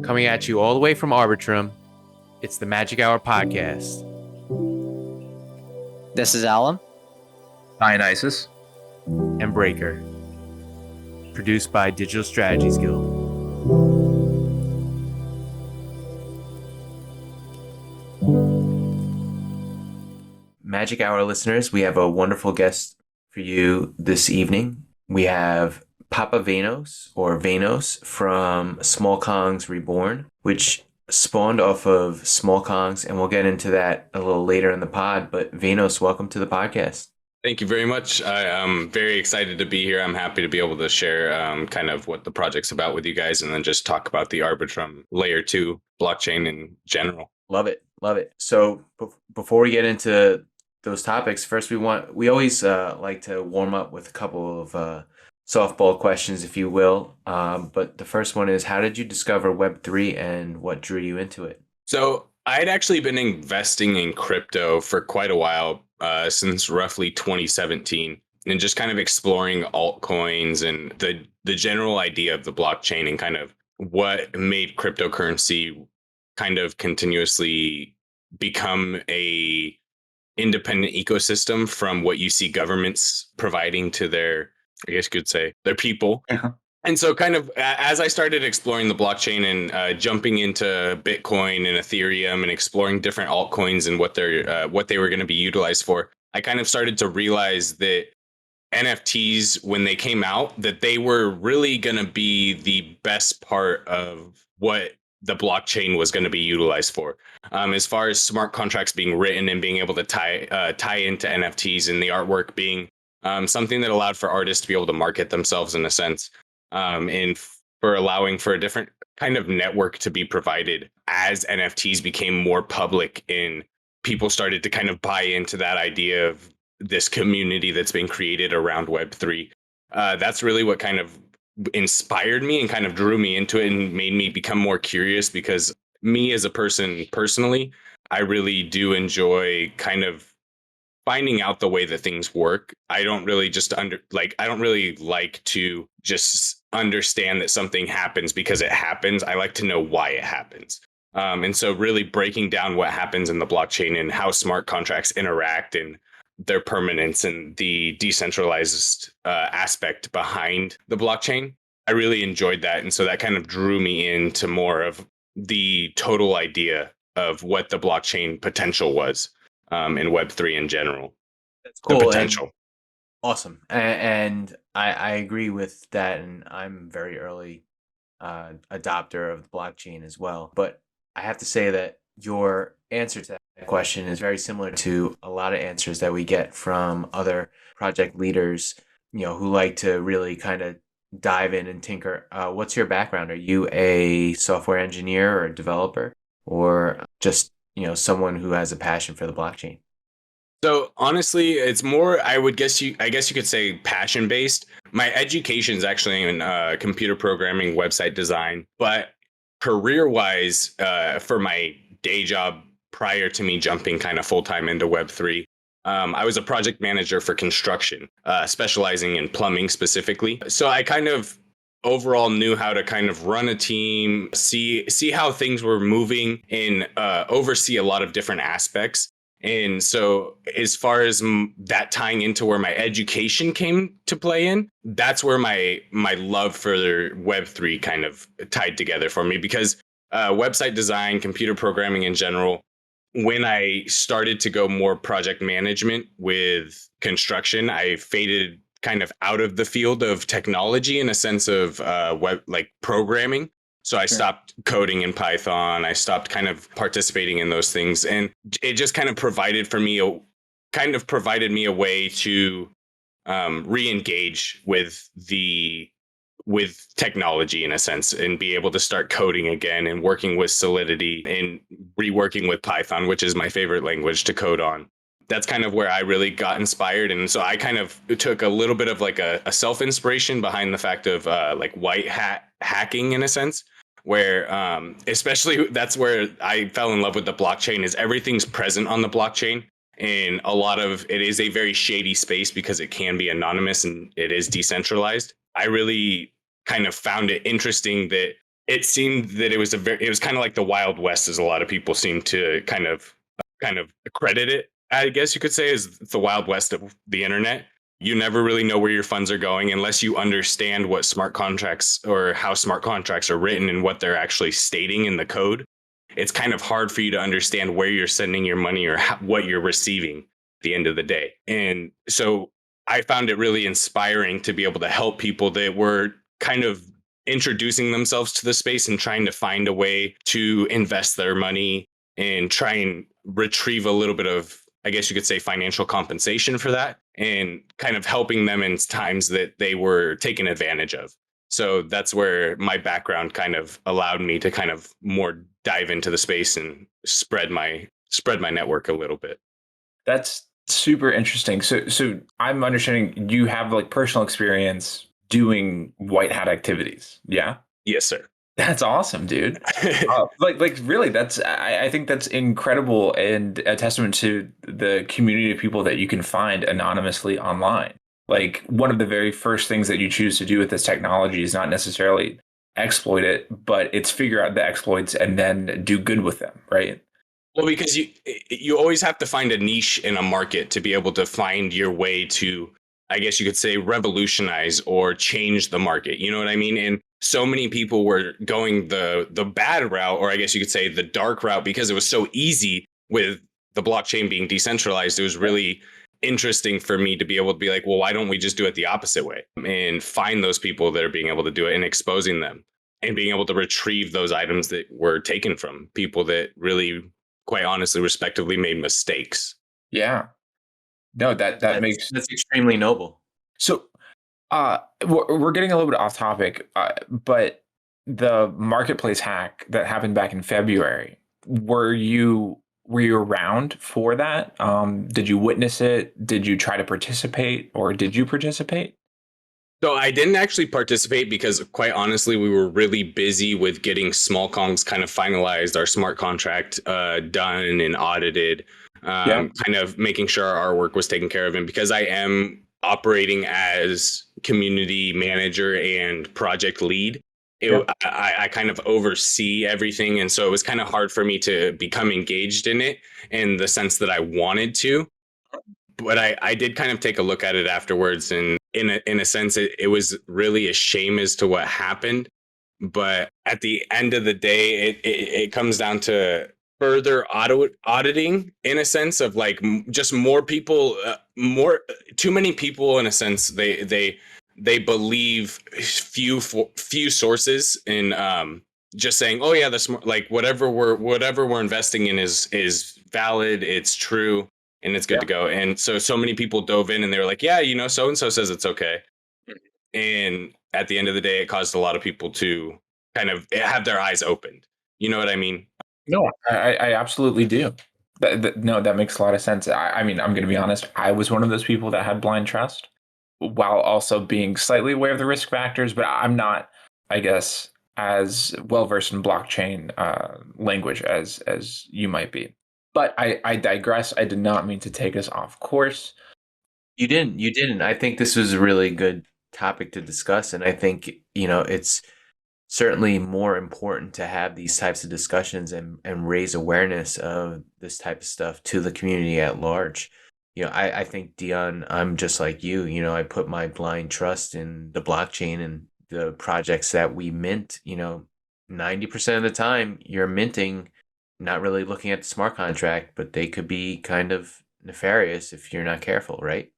Coming at you all the way from Arbitrum, it's the Magic Hour Podcast. This is Alan. Dionysis and Braiker. Produced by Digital Strategies Guild. Magic Hour listeners, we have a wonderful guest for you this evening. We have Papa Veinos, or Veinos, from Smol Kongz Reborn, which spawned off of Smol Kongz, and we'll get into that a little later in the pod. But Veinos, welcome to the podcast. Thank you very much. I'm very excited to be here. I'm happy to be able to share kind of what the project's about with you guys, and then just talk about the Arbitrum Layer 2 blockchain in general. Love it. Love it. So before we get into those topics, first we always like to warm up with a couple of softball questions, if you will. But the first one is, how did you discover Web3 and what drew you into it? So I'd actually been investing in crypto for quite a while, since roughly 2017, and just kind of exploring altcoins and the general idea of the blockchain and kind of what made cryptocurrency kind of continuously become a independent ecosystem from what you see governments providing to their, I guess you could say, their people. Uh-huh. And so kind of as I started exploring the blockchain and jumping into Bitcoin and Ethereum and exploring different altcoins and what they were going to be utilized for, I kind of started to realize that NFTs, when they came out, that they were really going to be the best part of what the blockchain was going to be utilized for. As far as smart contracts being written and being able to tie into NFTs, and the artwork being something that allowed for artists to be able to market themselves in a sense. And for allowing for a different kind of network to be provided as NFTs became more public and people started to kind of buy into that idea of this community that's been created around Web3. That's really what kind of inspired me and kind of drew me into it and made me become more curious, because me as a person personally, I really do enjoy kind of finding out the way that things work. I don't really I don't really like to just understand that something happens because it happens. I like to know why it happens. And so really breaking down what happens in the blockchain and how smart contracts interact and their permanence and the decentralized aspect behind the blockchain, I really enjoyed that. And so that kind of drew me into more of the total idea of what the blockchain potential was. In Web3 in general. That's cool. The potential. Awesome. And I agree with that. And I'm very early adopter of the blockchain as well. But I have to say that your answer to that question is very similar to a lot of answers that we get from other project leaders, who like to really kind of dive in and tinker. What's your background? Are you a software engineer or a developer, or just someone who has a passion for the blockchain? So honestly, it's more, I guess you could say, passion based. My education is actually in computer programming, website design, but career wise, for my day job prior to me jumping kind of full time into Web3, I was a project manager for construction, specializing in plumbing specifically. So I kind of overall knew how to kind of run a team, see how things were moving, and oversee a lot of different aspects. And so as far as that tying into where my education came to play in, that's where my love for Web3 kind of tied together for me, because website design, computer programming in general, when I started to go more project management with construction, I faded kind of out of the field of technology in a sense of web, like programming. So I stopped coding in Python. I stopped kind of participating in those things, and it just kind of provided me a way to re-engage with technology in a sense, and be able to start coding again and working with Solidity and reworking with Python, which is my favorite language to code on. That's kind of where I really got inspired. And so I kind of took a little bit of like a self-inspiration behind the fact of like white hat hacking in a sense, where especially that's where I fell in love with the blockchain, is everything's present on the blockchain. And a lot of it is a very shady space because it can be anonymous and it is decentralized. I really kind of found it interesting that it seemed that it was kind of like the Wild West, as a lot of people seem to kind of credit it. I guess you could say is the Wild West of the internet. You never really know where your funds are going unless you understand what smart contracts or how smart contracts are written and what they're actually stating in the code. It's kind of hard for you to understand where you're sending your money or what you're receiving at the end of the day. And so I found it really inspiring to be able to help people that were kind of introducing themselves to the space and trying to find a way to invest their money and try and retrieve a little bit of, I guess you could say, financial compensation for that, and kind of helping them in times that they were taken advantage of. So that's where my background kind of allowed me to kind of more dive into the space and spread my network a little bit. That's super interesting. So I'm understanding you have like personal experience doing white hat activities. Yeah. Yes, sir. That's awesome, dude. Like really, I think that's incredible and a testament to the community of people that you can find anonymously online. Like one of the very first things that you choose to do with this technology is not necessarily exploit it, but it's figure out the exploits and then do good with them, right? Well, because you always have to find a niche in a market to be able to find your way to, I guess you could say, revolutionize or change the market. You know what I mean? And so many people were going the bad route, or I guess you could say the dark route, because it was so easy with the blockchain being decentralized. It was really interesting for me to be able to be like, well, why don't we just do it the opposite way and find those people that are being able to do it and exposing them and being able to retrieve those items that were taken from people that really, quite honestly, respectively made mistakes. Yeah. No, that makes That's extremely noble. so. We're getting a little bit off topic, but the marketplace hack that happened back in February, were you around for that? Did you witness it? Did you try to participate, or did you participate? So I didn't actually participate because, quite honestly, we were really busy with getting Smol Kongz kind of finalized, our smart contract done and audited, Yeah. kind of making sure our artwork was taken care of. And because I am operating as community manager and project lead, Yep. I kind of oversee everything. And so it was kind of hard for me to become engaged in it in the sense that I wanted to. But I did kind of take a look at it afterwards, and in a sense, it was really a shame as to what happened. But at the end of the day, it comes down to further auditing, in a sense of like just more people, more too many people, in a sense. They believe few sources in just saying, oh yeah, that's like whatever we're investing in is valid, it's true, and it's good to go. And so many people dove in and they were like, yeah, you know, so and so says it's okay. And at the end of the day, it caused a lot of people to kind of have their eyes opened. You know what I mean? No, I absolutely do. No, that makes a lot of sense. I mean, I'm going to be honest. I was one of those people that had blind trust, while also being slightly aware of the risk factors. But I'm not, I guess, as well versed in blockchain language as you might be. But I digress. I did not mean to take us off course. You didn't. You didn't. I think this was a really good topic to discuss, and I think it's certainly more important to have these types of discussions and raise awareness of this type of stuff to the community at large. I think, Dion, I'm just like you. I put my blind trust in the blockchain and the projects that we mint. 90% of the time you're minting, not really looking at the smart contract, but they could be kind of nefarious if you're not careful, right?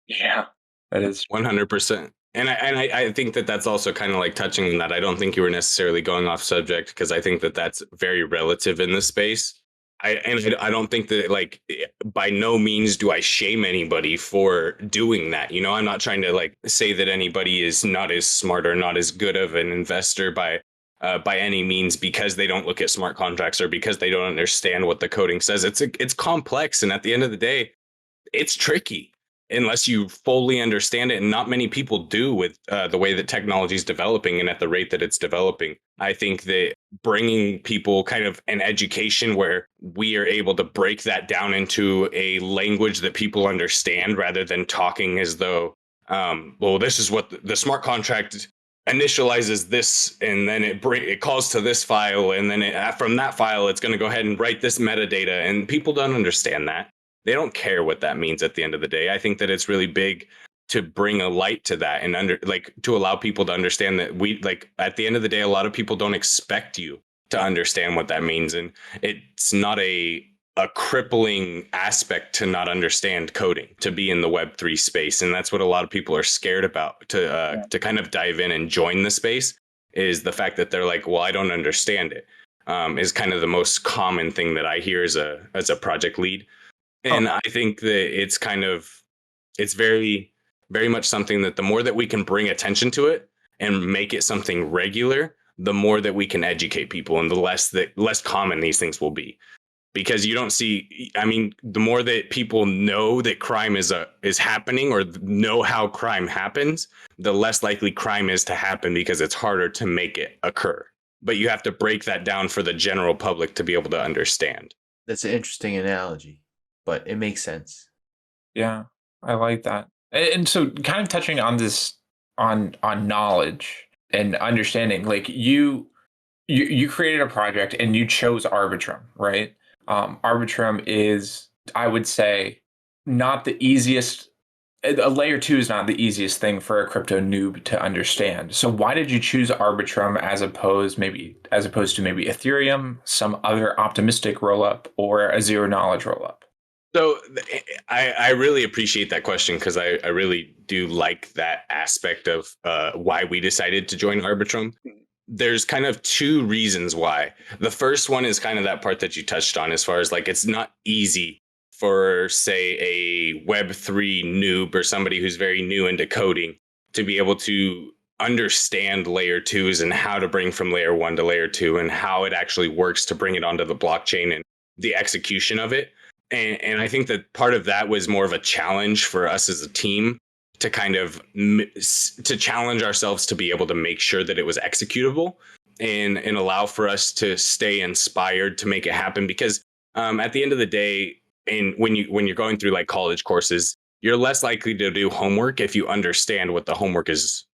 Yeah, that is 100%. And I think that that's also kind of like touching on that. I don't think you were necessarily going off subject, because I think that that's very relative in this space. I don't think that, like, by no means do I shame anybody for doing that. I'm not trying to like say that anybody is not as smart or not as good of an investor by any means because they don't look at smart contracts or because they don't understand what the coding says. It's complex, and at the end of the day, it's tricky unless you fully understand it, and not many people do with the way that technology is developing and at the rate that it's developing. I think that bringing people kind of an education where we are able to break that down into a language that people understand, rather than talking as though, well, this is what the smart contract initializes this, and then it calls to this file, and then from that file it's going to go ahead and write this metadata, and people don't understand that. They don't care what that means at the end of the day. I think that it's really big to bring a light to that, and to allow people to understand that at the end of the day, a lot of people don't expect you to understand what that means, and it's not a crippling aspect to not understand coding, to be in the Web3 space. And that's what a lot of people are scared about, to kind of dive in and join the space, is the fact that they're like, well, I don't understand it, is kind of the most common thing that I hear as a project lead. And I think that it's very, very much something that the more that we can bring attention to it and make it something regular, the more that we can educate people, and the less common these things will be. Because you don't see, I mean, the more that people know that crime is happening, or know how crime happens, the less likely crime is to happen, because it's harder to make it occur. But you have to break that down for the general public to be able to understand. That's an interesting analogy, but it makes sense. Yeah, I like that. And so, kind of touching on this, on knowledge and understanding, like you created a project and you chose Arbitrum, right? Arbitrum is, I would say, not the easiest. A layer 2 is not the easiest thing for a crypto noob to understand. So why did you choose Arbitrum as opposed to maybe Ethereum, some other optimistic rollup, or a zero knowledge rollup? So I really appreciate that question, because I really do like that aspect of why we decided to join Arbitrum. There's kind of two reasons why. The first one is kind of that part that you touched on, as far as like, it's not easy for, say, a Web3 noob or somebody who's very new into coding to be able to understand layer 2s and how to bring from layer 1 to layer 2, and how it actually works to bring it onto the blockchain and the execution of it. And I think that part of that was more of a challenge for us as a team, to kind of to challenge ourselves to be able to make sure that it was executable, and allow for us to stay inspired to make it happen. Because at the end of the day, and when you're going through like college courses, you're less likely to do homework if you understand what the homework is,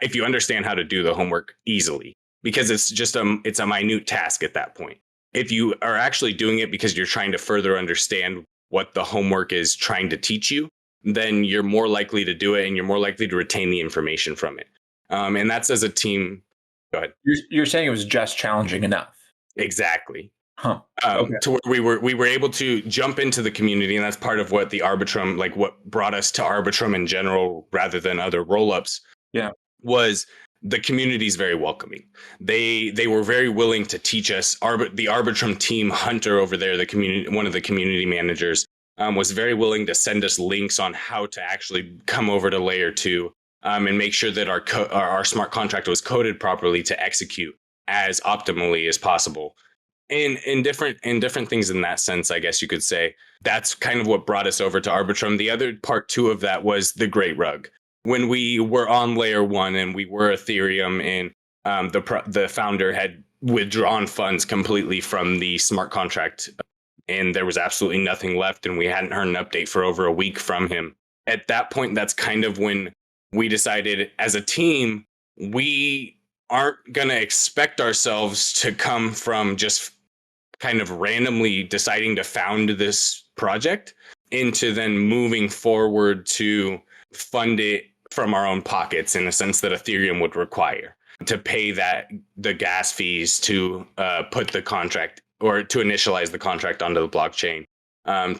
if you understand how to do the homework easily, because it's a minute task at that point. If you are actually doing it because you're trying to further understand what the homework is trying to teach you, then you're more likely to do it, and you're more likely to retain the information from it. And that's as a team. Go ahead. You're saying it was just challenging enough. Exactly. Huh. Okay. To where we were able to jump into the community, and that's part of what the Arbitrum, like what brought us to Arbitrum in general, rather than other rollups. Yeah. Was the community is very welcoming. They were very willing to teach us. The Arbitrum team, Hunter over there, one of the community managers, was very willing to send us links on how to actually come over to layer 2, and make sure that our smart contract was coded properly to execute as optimally as possible. And in different things in that sense, I guess you could say that's kind of what brought us over to Arbitrum. The other part too of that was the Great Rug. When we were on layer 1 and we were Ethereum, and the founder had withdrawn funds completely from the smart contract, and there was absolutely nothing left, and we hadn't heard an update for over a week from him. At that point, that's kind of when we decided as a team, we aren't going to expect ourselves to come from just kind of randomly deciding to found this project into then moving forward to fund it from our own pockets, in a sense that Ethereum would require to pay the gas fees to put the contract, or to initialize the contract onto the blockchain,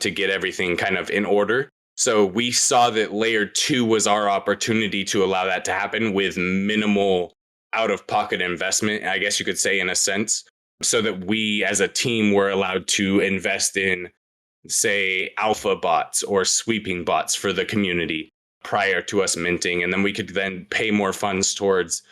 to get everything kind of in order. So we saw that layer 2 was our opportunity to allow that to happen with minimal out-of-pocket investment, I guess you could say, in a sense, so that we as a team were allowed to invest in, say, alpha bots or sweeping bots for the community prior to us minting. And then we could then pay more funds towards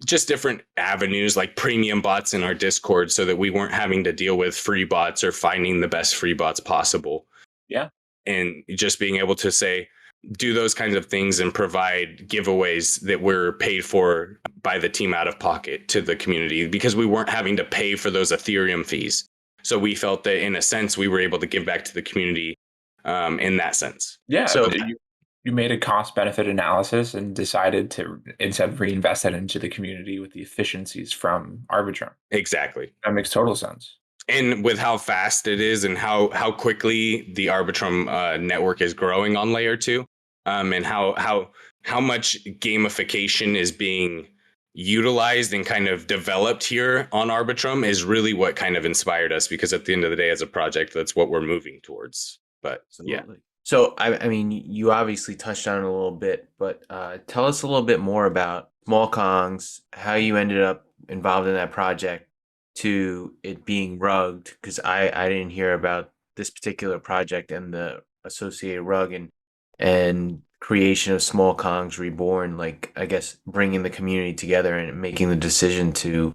just different avenues, like premium bots in our Discord, so that we weren't having to deal with free bots or finding the best free bots possible. Yeah. And just being able to say, do those kinds of things and provide giveaways that were paid for by the team out of pocket to the community, because we weren't having to pay for those Ethereum fees. So we felt that in a sense, we were able to give back to the community in that sense. Yeah. So You made a cost benefit analysis and decided to instead reinvest that into the community with the efficiencies from Arbitrum. Exactly. That makes total sense. And with how fast it is and how quickly the Arbitrum network is growing on layer two, and how much gamification is being utilized and kind of developed here on Arbitrum is really what kind of inspired us, because at the end of the day, as a project, that's what we're moving towards. But yeah. Absolutely. So, I mean, you obviously touched on it a little bit, but tell us a little bit more about Smol Kongz, how you ended up involved in that project to it being rugged, because I didn't hear about this particular project and the associated rug and creation of Smol Kongz Reborn, like I guess bringing the community together and making the decision to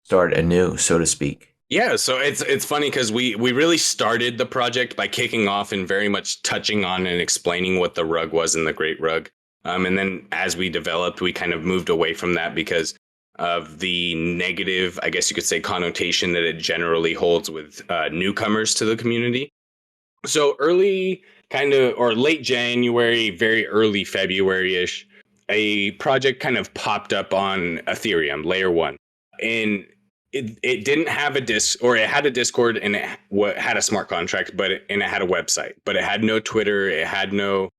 start anew, so to speak. Yeah, so it's funny because we really started the project by kicking off and very much touching on and explaining what the rug was in the Great Rug. And then as we developed, we kind of moved away from that because of the negative, I guess you could say, connotation that it generally holds with newcomers to the community. So early kind of, or late January, very early February-ish, a project kind of popped up on Ethereum, layer one. And it didn't have a or it had a Discord and it had a smart contract, and it had a website, but it had no Twitter, it had no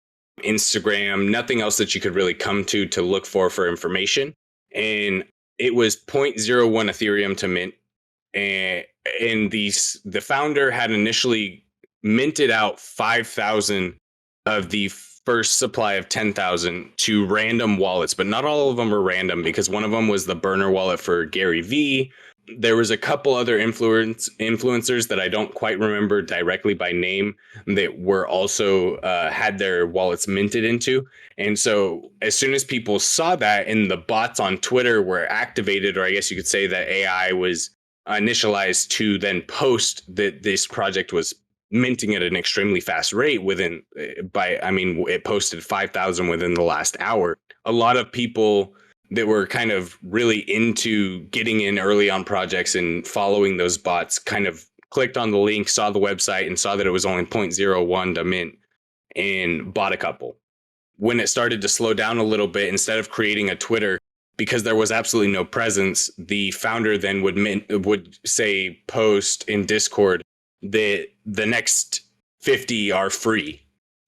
Instagram, nothing else that you could really come to look for information. And it was zero point 0.01 Ethereum to mint. And the founder had initially minted out 5,000 of the first supply of 10,000 to random wallets, but not all of them were random, because one of them was the burner wallet for Gary Vee. There was a couple other influencers that I don't quite remember directly by name that were also had their wallets minted into. And so as soon as people saw that and the bots on Twitter were activated, or I guess you could say that AI was initialized to then post that this project was minting at an extremely fast rate it posted 5,000 within the last hour. A lot of people that were kind of really into getting in early on projects and following those bots kind of clicked on the link, saw the website, and saw that it was only 0.01 to mint and bought a couple. When it started to slow down a little bit, instead of creating a Twitter, because there was absolutely no presence, the founder then would say post in Discord that the next 50 are free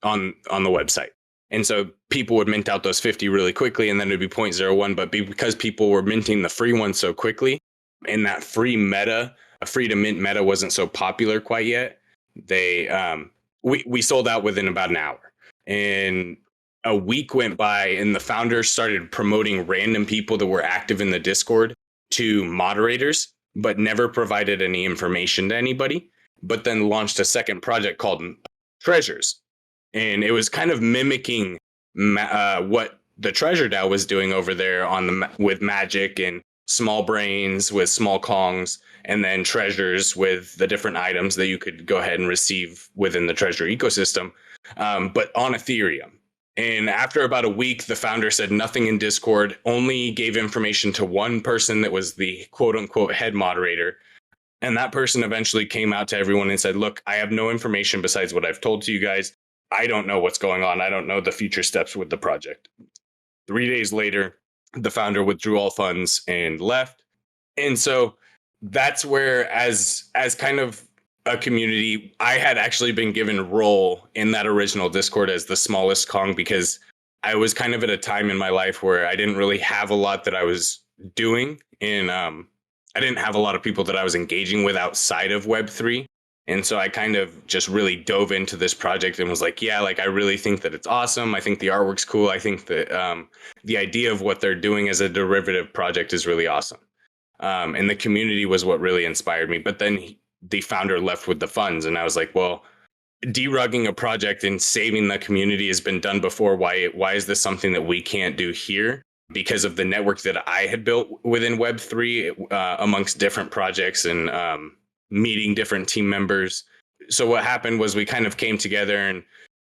on the website. And so people would mint out those 50 really quickly, and then it'd be 0.01. But because people were minting the free one so quickly, and that free to mint meta wasn't so popular quite yet, we sold out within about an hour. And a week went by, and the founders started promoting random people that were active in the Discord to moderators, but never provided any information to anybody. But then launched a second project called Treasures. And it was kind of mimicking what the Treasure DAO was doing over there with Magic, and Small Brains with Smol Kongz, and then Treasures with the different items that you could go ahead and receive within the Treasure ecosystem, but on Ethereum. And after about a week, the founder said nothing in Discord, only gave information to one person that was the quote unquote head moderator. And that person eventually came out to everyone and said, look, I have no information besides what I've told to you guys. I don't know what's going on. I don't know the future steps with the project. 3 days later, the founder withdrew all funds and left. And so that's where, as kind of a community, I had actually been given a role in that original Discord as the smallest Kong, because I was kind of at a time in my life where I didn't really have a lot that I was doing. And I didn't have a lot of people that I was engaging with outside of Web3. And so I kind of just really dove into this project and was like, yeah, like I really think that it's awesome. I think the artwork's cool. I think that the idea of what they're doing as a derivative project is really awesome. And the community was what really inspired me. But then the founder left with the funds, and I was like, well, derugging a project and saving the community has been done before. Why is this something that we can't do here? Because of the network that I had built within Web3 amongst different projects and meeting different team members. So what happened was we kind of came together, and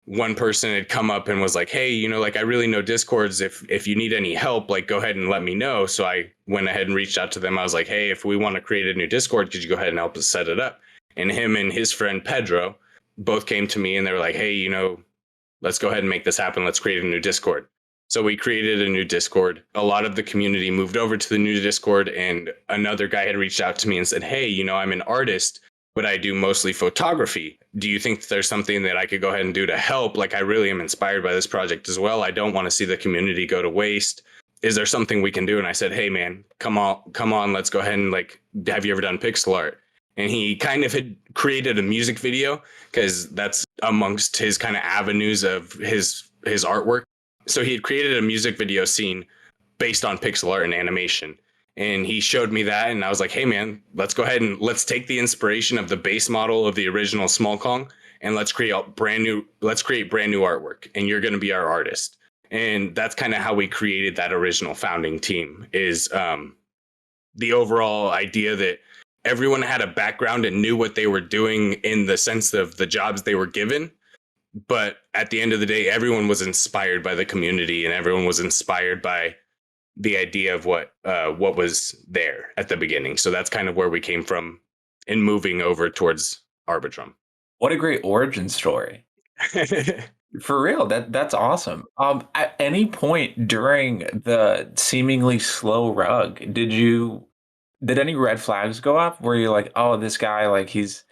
one person had come up and was like, hey, like I really know Discords. If you need any help, like go ahead and let me know. So I went ahead and reached out to them. I was like, hey, if we want to create a new Discord, could you go ahead and help us set it up? And him and his friend Pedro both came to me, and they were like, hey, let's go ahead and make this happen. Let's create a new Discord. So we created a new Discord. A lot of the community moved over to the new Discord, and another guy had reached out to me and said, hey, I'm an artist, but I do mostly photography. Do you think there's something that I could go ahead and do to help? Like, I really am inspired by this project as well. I don't want to see the community go to waste. Is there something we can do? And I said, hey man, come on, let's go ahead and have you ever done pixel art? And he kind of had created a music video, because that's amongst his kind of avenues of his artwork. So he had created a music video scene based on pixel art and animation. And he showed me that, and I was like, hey man, let's go ahead and let's take the inspiration of the base model of the original Smol Kongz, and let's create brand new artwork, and you're going to be our artist. And that's kind of how we created that original founding team, is the overall idea that everyone had a background and knew what they were doing in the sense of the jobs they were given. But at the end of the day, everyone was inspired by the community, and everyone was inspired by the idea of what was there at the beginning. So that's kind of where we came from in moving over towards Arbitrum. What a great origin story. For real, that's awesome. At any point during the seemingly slow rug, did any red flags go up where you're like, oh, this guy, like he's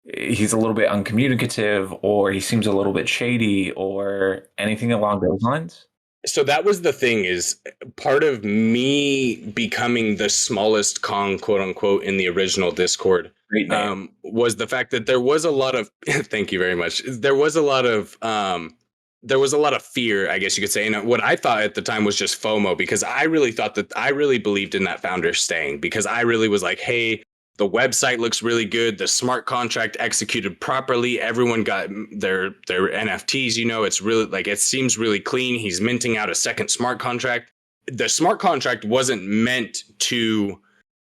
a little bit uncommunicative, or he seems a little bit shady, or anything along those lines? So that was the thing, is part of me becoming the smallest Kong, quote unquote, in the original Discord, Great name. was the fact that there was a lot of thank you very much. There was a lot of fear, I guess you could say. And what I thought at the time was just FOMO, because I really believed in that founder staying, because I really was like, hey, the website looks really good. The smart contract executed properly. Everyone got their NFTs. It's really it seems really clean. He's minting out a second smart contract. The smart contract wasn't meant to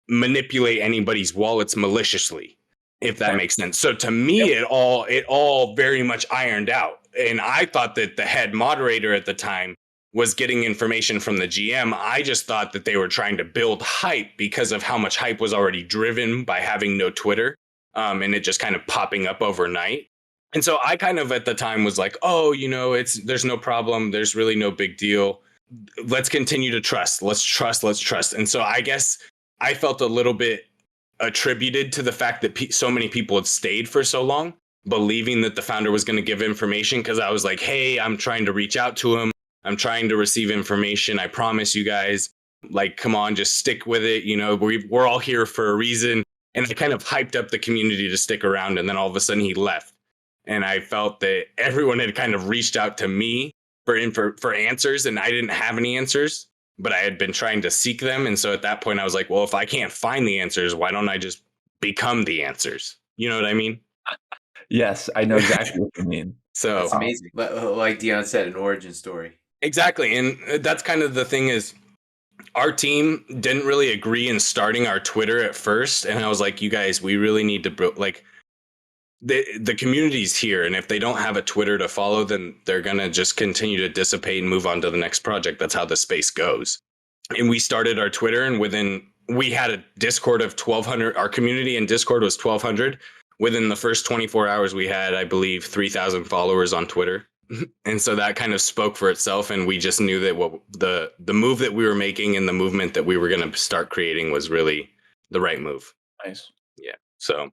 manipulate anybody's wallets maliciously, if that makes sense. So to me, it all very much ironed out. And I thought that the head moderator at the time was getting information from the GM. I just thought that they were trying to build hype because of how much hype was already driven by having no Twitter, and it just kind of popping up overnight. And so I kind of at the time was like, oh, there's no problem. There's really no big deal. Let's continue to trust. Let's trust. And so I guess I felt a little bit attributed to the fact that so many people had stayed for so long, believing that the founder was going to give information, because I was like, hey, I'm trying to reach out to him. I'm trying to receive information. I promise you guys, come on, just stick with it. We're all here for a reason. And I kind of hyped up the community to stick around. And then all of a sudden he left. And I felt that everyone had kind of reached out to me for answers, and I didn't have any answers, but I had been trying to seek them. And so at that point I was like, well, if I can't find the answers, why don't I just become the answers? You know what I mean? Yes, I know exactly what you mean. So That's amazing. Like Dion said, an origin story. Exactly. And that's kind of the thing, is our team didn't really agree in starting our Twitter at first. And I was like, you guys, we really need to the community's here. And if they don't have a Twitter to follow, then they're going to just continue to dissipate and move on to the next project. That's how the space goes. And we started our Twitter, and we had a Discord of 1,200. Our community in Discord was 1,200. Within the first 24 hours, we had, I believe, 3,000 followers on Twitter. And so that kind of spoke for itself. And we just knew that what the move that we were making and the movement that we were going to start creating was really the right move. Nice. Yeah. So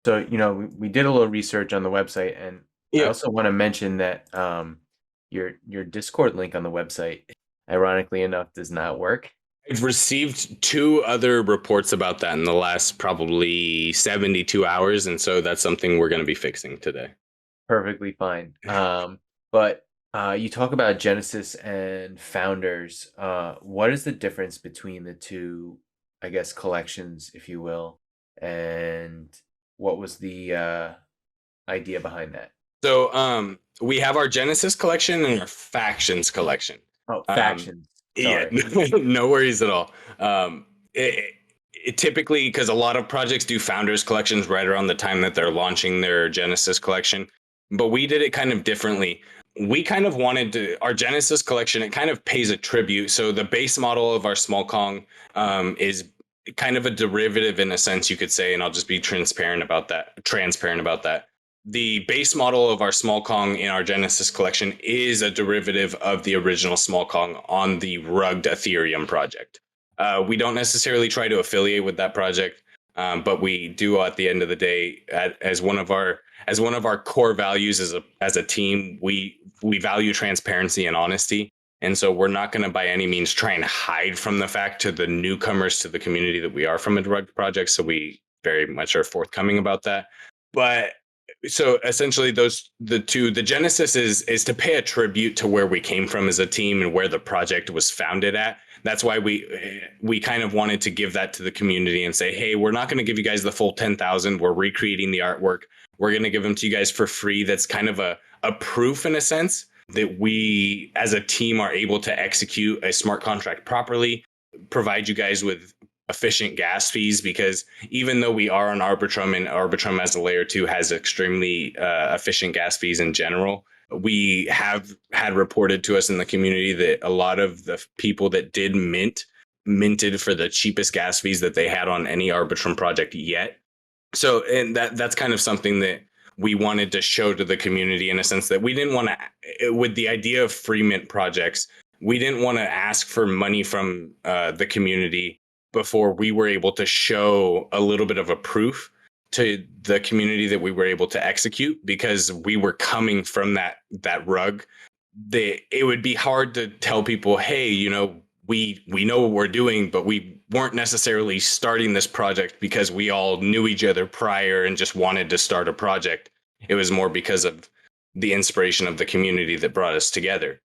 we did a little research on the website, and I also want to mention that your Discord link on the website, ironically enough, does not work. I've received 2 other reports about that in the last probably 72 hours. And so that's something we're going to be fixing today. Perfectly fine. But you talk about Genesis and Founders. What is the difference between the two, I guess, collections, if you will? And what was the idea behind that? So we have our Genesis collection and our Factions collection. Oh, Factions. Yeah, no worries at all. It typically, because a lot of projects do Founders collections right around the time that they're launching their Genesis collection. But we did it kind of differently. We kind of wanted to, our Genesis collection, it kind of pays a tribute. So the base model of our Smol Kongz is kind of a derivative in a sense, you could say, and I'll just be transparent about that. the base model of our Smol Kong in our Genesis collection is a derivative of the original Smol Kong on the rugged Ethereum project. We don't necessarily try to affiliate with that project, but we do at the end of the day, as one of our core values as a team, we value transparency and honesty. And so we're not going to by any means try and hide from the fact to the newcomers to the community that we are from a rugged project. So we very much are forthcoming about that. But so essentially the Genesis is to pay a tribute to where we came from as a team and where the project was founded at. That's why we kind of wanted to give that to the community and say, hey, we're not going to give you guys the full 10,000. We're recreating the artwork. We're going to give them to you guys for free. That's kind of a proof in a sense that we as a team are able to execute a smart contract properly, provide you guys with efficient gas fees, because even though we are on Arbitrum and Arbitrum as a layer 2 has extremely efficient gas fees in general, we have had reported to us in the community that a lot of the people that did minted for the cheapest gas fees that they had on any Arbitrum project yet. So, and that's kind of something that we wanted to show to the community in a sense that we didn't want to, with the idea of free mint projects, we didn't want to ask for money from the community before we were able to show a little bit of a proof to the community that we were able to execute, because we were coming from that rug. It would be hard to tell people, hey, you know, we know what we're doing, but we weren't necessarily starting this project because we all knew each other prior and just wanted to start a project. It was more because of the inspiration of the community that brought us together.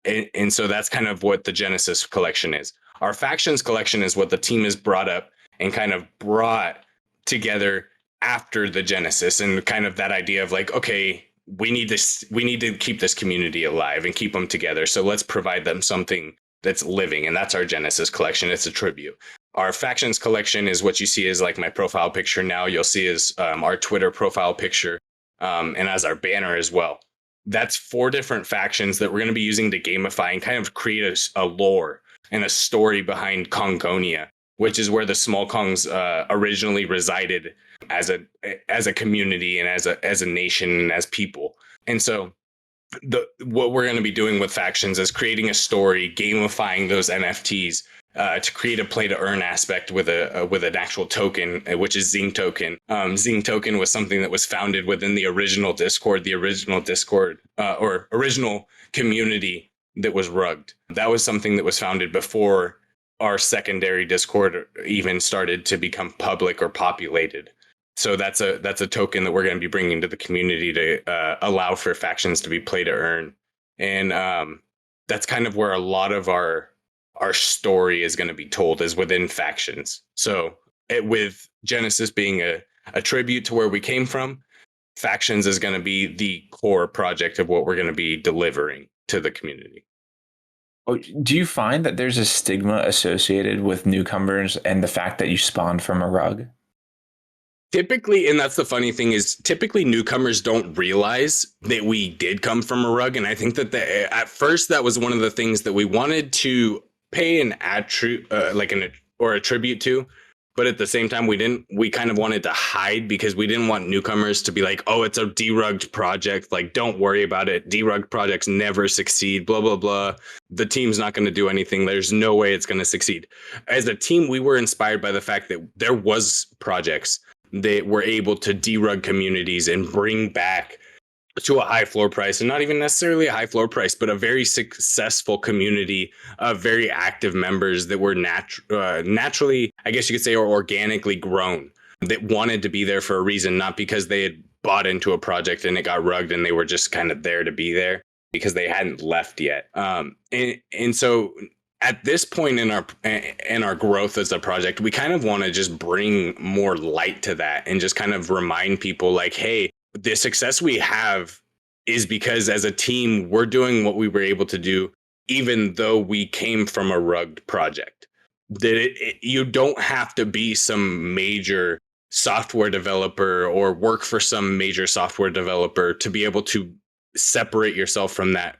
And so that's kind of what the Genesis collection is. Our factions collection is what the team has brought up and kind of brought together after the Genesis, and kind of that idea of like, okay, we need to keep this community alive and keep them together. So let's provide them something that's living. And that's our Genesis collection. It's a tribute. Our factions collection is what you see as like my profile picture now. You'll see is our Twitter profile picture, and as our banner as well. That's 4 different factions that we're going to be using to gamify and kind of create a lore and a story behind Kongonia, which is where the Smol Kongz originally resided as a community and as a nation and as people. And so what we're going to be doing with factions is creating a story, gamifying those NFTs to create a play to earn aspect with an actual token, which is Zing token. Zing token was something that was founded within the original Discord or original community that was rugged. That was something that was founded before our secondary Discord even started to become public or populated. So that's a token that we're going to be bringing to the community to allow for factions to be play to earn. And that's kind of where a lot of our story is going to be told, is within factions. So with Genesis being a tribute to where we came from, factions is going to be the core project of what we're going to be delivering to the community. Do you find that there's a stigma associated with newcomers and the fact that you spawned from a rug? Typically, and that's the funny thing, is typically newcomers don't realize that we did come from a rug. And I think that at first that was one of the things that we wanted to pay an a tribute to. But at the same time, we kind of wanted to hide, because we didn't want newcomers to be like, oh, it's a derugged project. Like, don't worry about it. Derugged projects never succeed, blah, blah, blah. The team's not going to do anything. There's no way it's going to succeed. As a team, we were inspired by the fact that there was projects that were able to derug communities and bring back to a high floor price, and not even necessarily a high floor price, but a very successful community of very active members that were naturally, I guess you could say, or organically grown, that wanted to be there for a reason, not because they had bought into a project and it got rugged and they were just kind of there to be there because they hadn't left yet. And so at this point in our growth as a project, we kind of want to just bring more light to that and just kind of remind people like, hey, the success we have is because as a team, we're doing what we were able to do, even though we came from a rugged project. That you don't have to be some major software developer or work for some major software developer to be able to separate yourself from that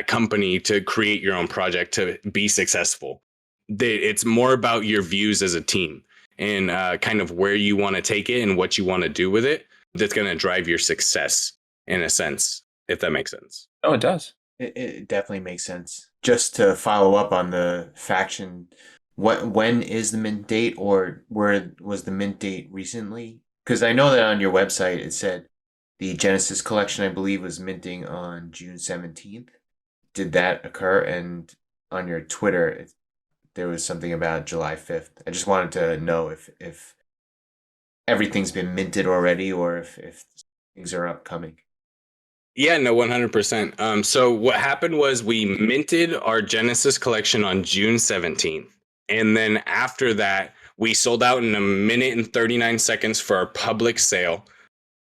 company to create your own project to be successful. It's more about your views as a team and kind of where you want to take it and what you want to do with it. that's going to drive your success in a sense, if that makes sense. Oh, it does. It definitely makes sense. Just to follow up on the faction, when is the mint date, or where was the mint date recently? Because I know that on your website it said the Genesis collection, I believe, was minting on June 17th. Did that occur? And on your Twitter, there was something about July 5th. I just wanted to know if everything's been minted already, or if things are upcoming. Yeah, no, 100%. So what happened was we minted our Genesis collection on June 17th. And then after that, we sold out in a minute and 39 seconds for our public sale.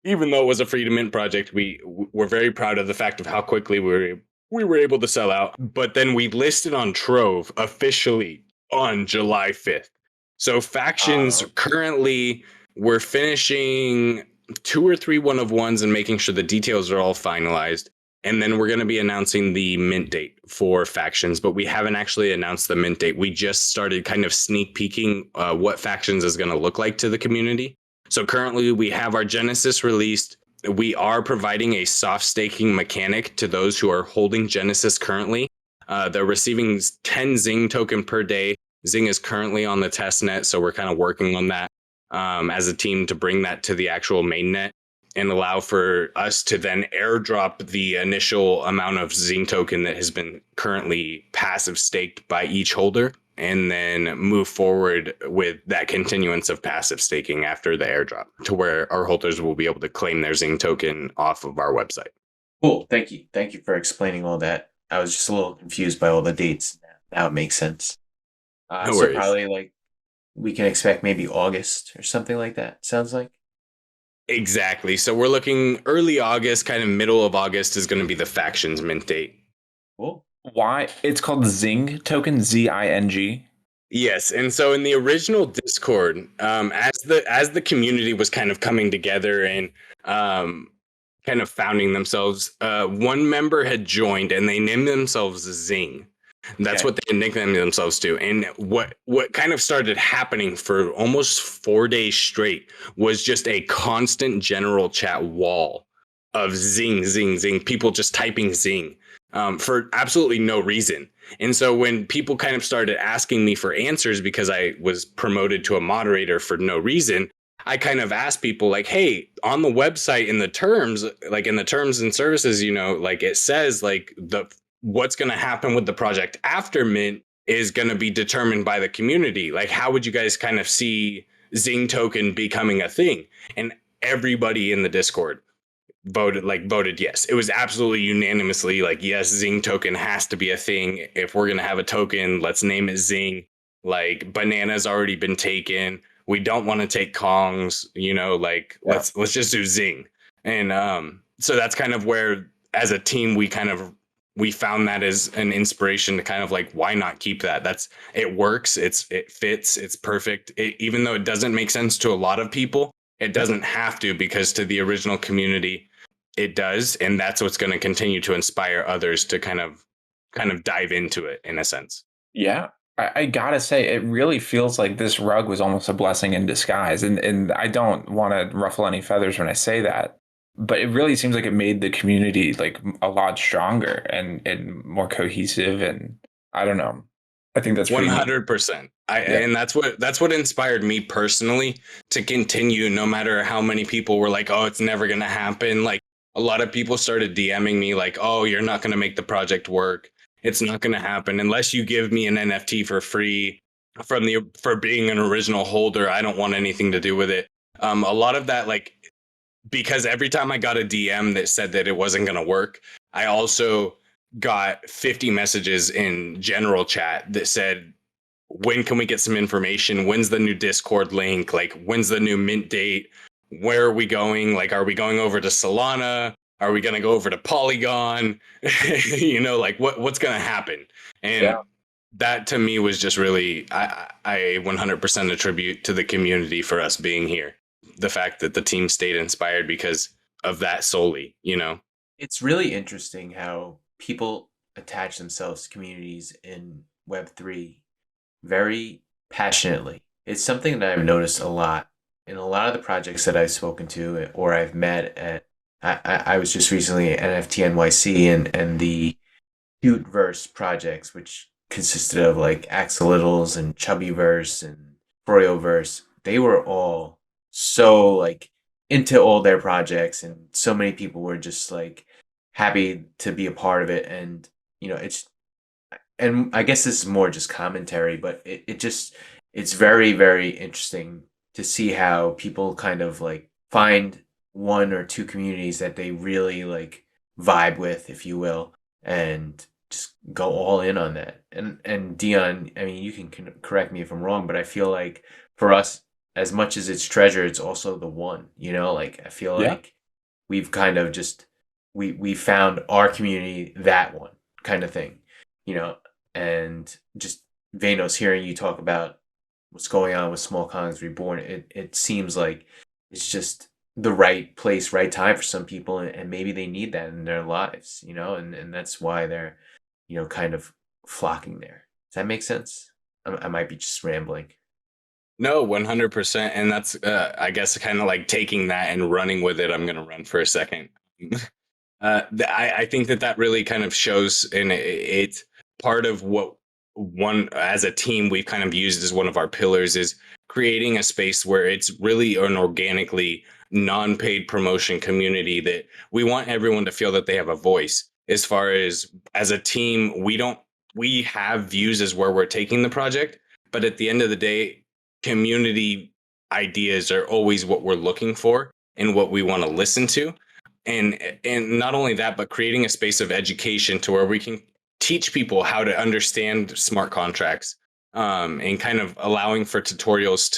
Even though it was a free to mint project, we were very proud of the fact of how quickly we were able to sell out. But then we listed on Trove officially on July 5th. So factions Okay. currently, we're finishing 2 or 3 1 of 1s and making sure the details are all finalized. And then we're going to be announcing the mint date for factions, but we haven't actually announced the mint date. We just started kind of sneak peeking what factions is going to look like to the community. So currently we have our Genesis released. We are providing a soft staking mechanic to those who are holding Genesis currently. They're receiving 10 Zing token per day. Zing is currently on the test net, so we're kind of working on that as a team to bring that to the actual mainnet and allow for us to then airdrop the initial amount of Zing token that has been currently passive staked by each holder, and then move forward with that continuance of passive staking after the airdrop to where our holders will be able to claim their Zing token off of our website. Cool. Thank you. Thank you for explaining all that. I was just a little confused by all the dates. Now it makes sense. No So worries. probably like we can expect maybe August or something like that. Sounds like. Exactly. So we're looking early August, kind of middle of August is going to be the factions mint date. Cool. Why? It's called Zing token, Zing. Yes, and so in the original Discord, as the community was kind of coming together and um, kind of founding themselves, one member had joined and they named themselves Zing. That's Okay. what they nicknamed themselves to. And what kind of started happening for almost 4 days straight was just a constant general chat wall of Zing, Zing, Zing. People just typing Zing for absolutely no reason. And so when people kind of started asking me for answers because I was promoted to a moderator for no reason, I kind of asked people like, hey, on the website in the terms, like in the terms and services, like it says like what's going to happen with the project after mint is going to be determined by the community. Like, how would you guys kind of see Zing token becoming a thing? And everybody in the Discord voted yes. It was absolutely unanimously like, yes, Zing token has to be a thing. If we're gonna have a token, let's name it Zing. Like, banana's already been taken. We don't want to take Kongz, like Yeah. let's just do Zing. And so that's kind of where as a team we found that as an inspiration to kind of like, why not keep that? It works, it fits, it's perfect. Even though it doesn't make sense to a lot of people, it doesn't have to, because to the original community it does, and that's what's going to continue to inspire others to kind of dive into it in a sense. Yeah. I gotta say, it really feels like this rug was almost a blessing in disguise. And I don't want to ruffle any feathers when I say that, but it really seems like it made the community like a lot stronger and more cohesive. And I don't know. I think that's pretty neat. 100%. Yeah. And that's what inspired me personally to continue, no matter how many people were like, oh, it's never going to happen. Like, a lot of people started DMing me like, oh, you're not going to make the project work. It's not going to happen unless you give me an NFT for free for being an original holder. I don't want anything to do with it. A lot of that, like, because every time I got a DM that said that it wasn't going to work, I also got 50 messages in general chat that said, when can we get some information? When's the new Discord link? Like, when's the new mint date? Where are we going? Like, are we going over to Solana? Are we going to go over to Polygon? Like what's going to happen? And Yeah. that to me was just really, I 100% attribute to the community for us being here. The fact that the team stayed inspired because of that solely. It's really interesting how people attach themselves to communities in Web3 very passionately. It's something that I've noticed a lot in a lot of the projects that I've spoken to or I've met at, I was just recently at NFT NYC and the Cuteverse projects, which consisted of like Axolotls and Chubbyverse and Froyoverse, they were all so like into all their projects, and so many people were just like happy to be a part of it. And it's and I guess this is more just commentary, but it's very, very interesting to see how people kind of like find one or two communities that they really like vibe with, if you will, and just go all in on that. And Dion, I mean, you can correct me if I'm wrong, but I feel like for us, as much as it's treasure, it's also the one. Like I feel Yeah. like we've kind of just we found our community, that one kind of thing, you know. And just Veinos, hearing you talk about what's going on with Smol Kongz Reborn, it seems like it's just the right place, right time for some people, and maybe they need that in their lives, and that's why they're, kind of flocking there. Does that make sense? I might be just rambling. No, 100%. And that's, I guess, kind of like taking that and running with it. I'm going to run for a second. I think that really kind of shows, and it's part of what one as a team we've kind of used as one of our pillars is creating a space where it's really an organically non-paid promotion community that we want everyone to feel that they have a voice. As a team, we have views as where we're taking the project, but at the end of the day, community ideas are always what we're looking for and what we want to listen to. And not only that, but creating a space of education to where we can teach people how to understand smart contracts, and kind of allowing for tutorials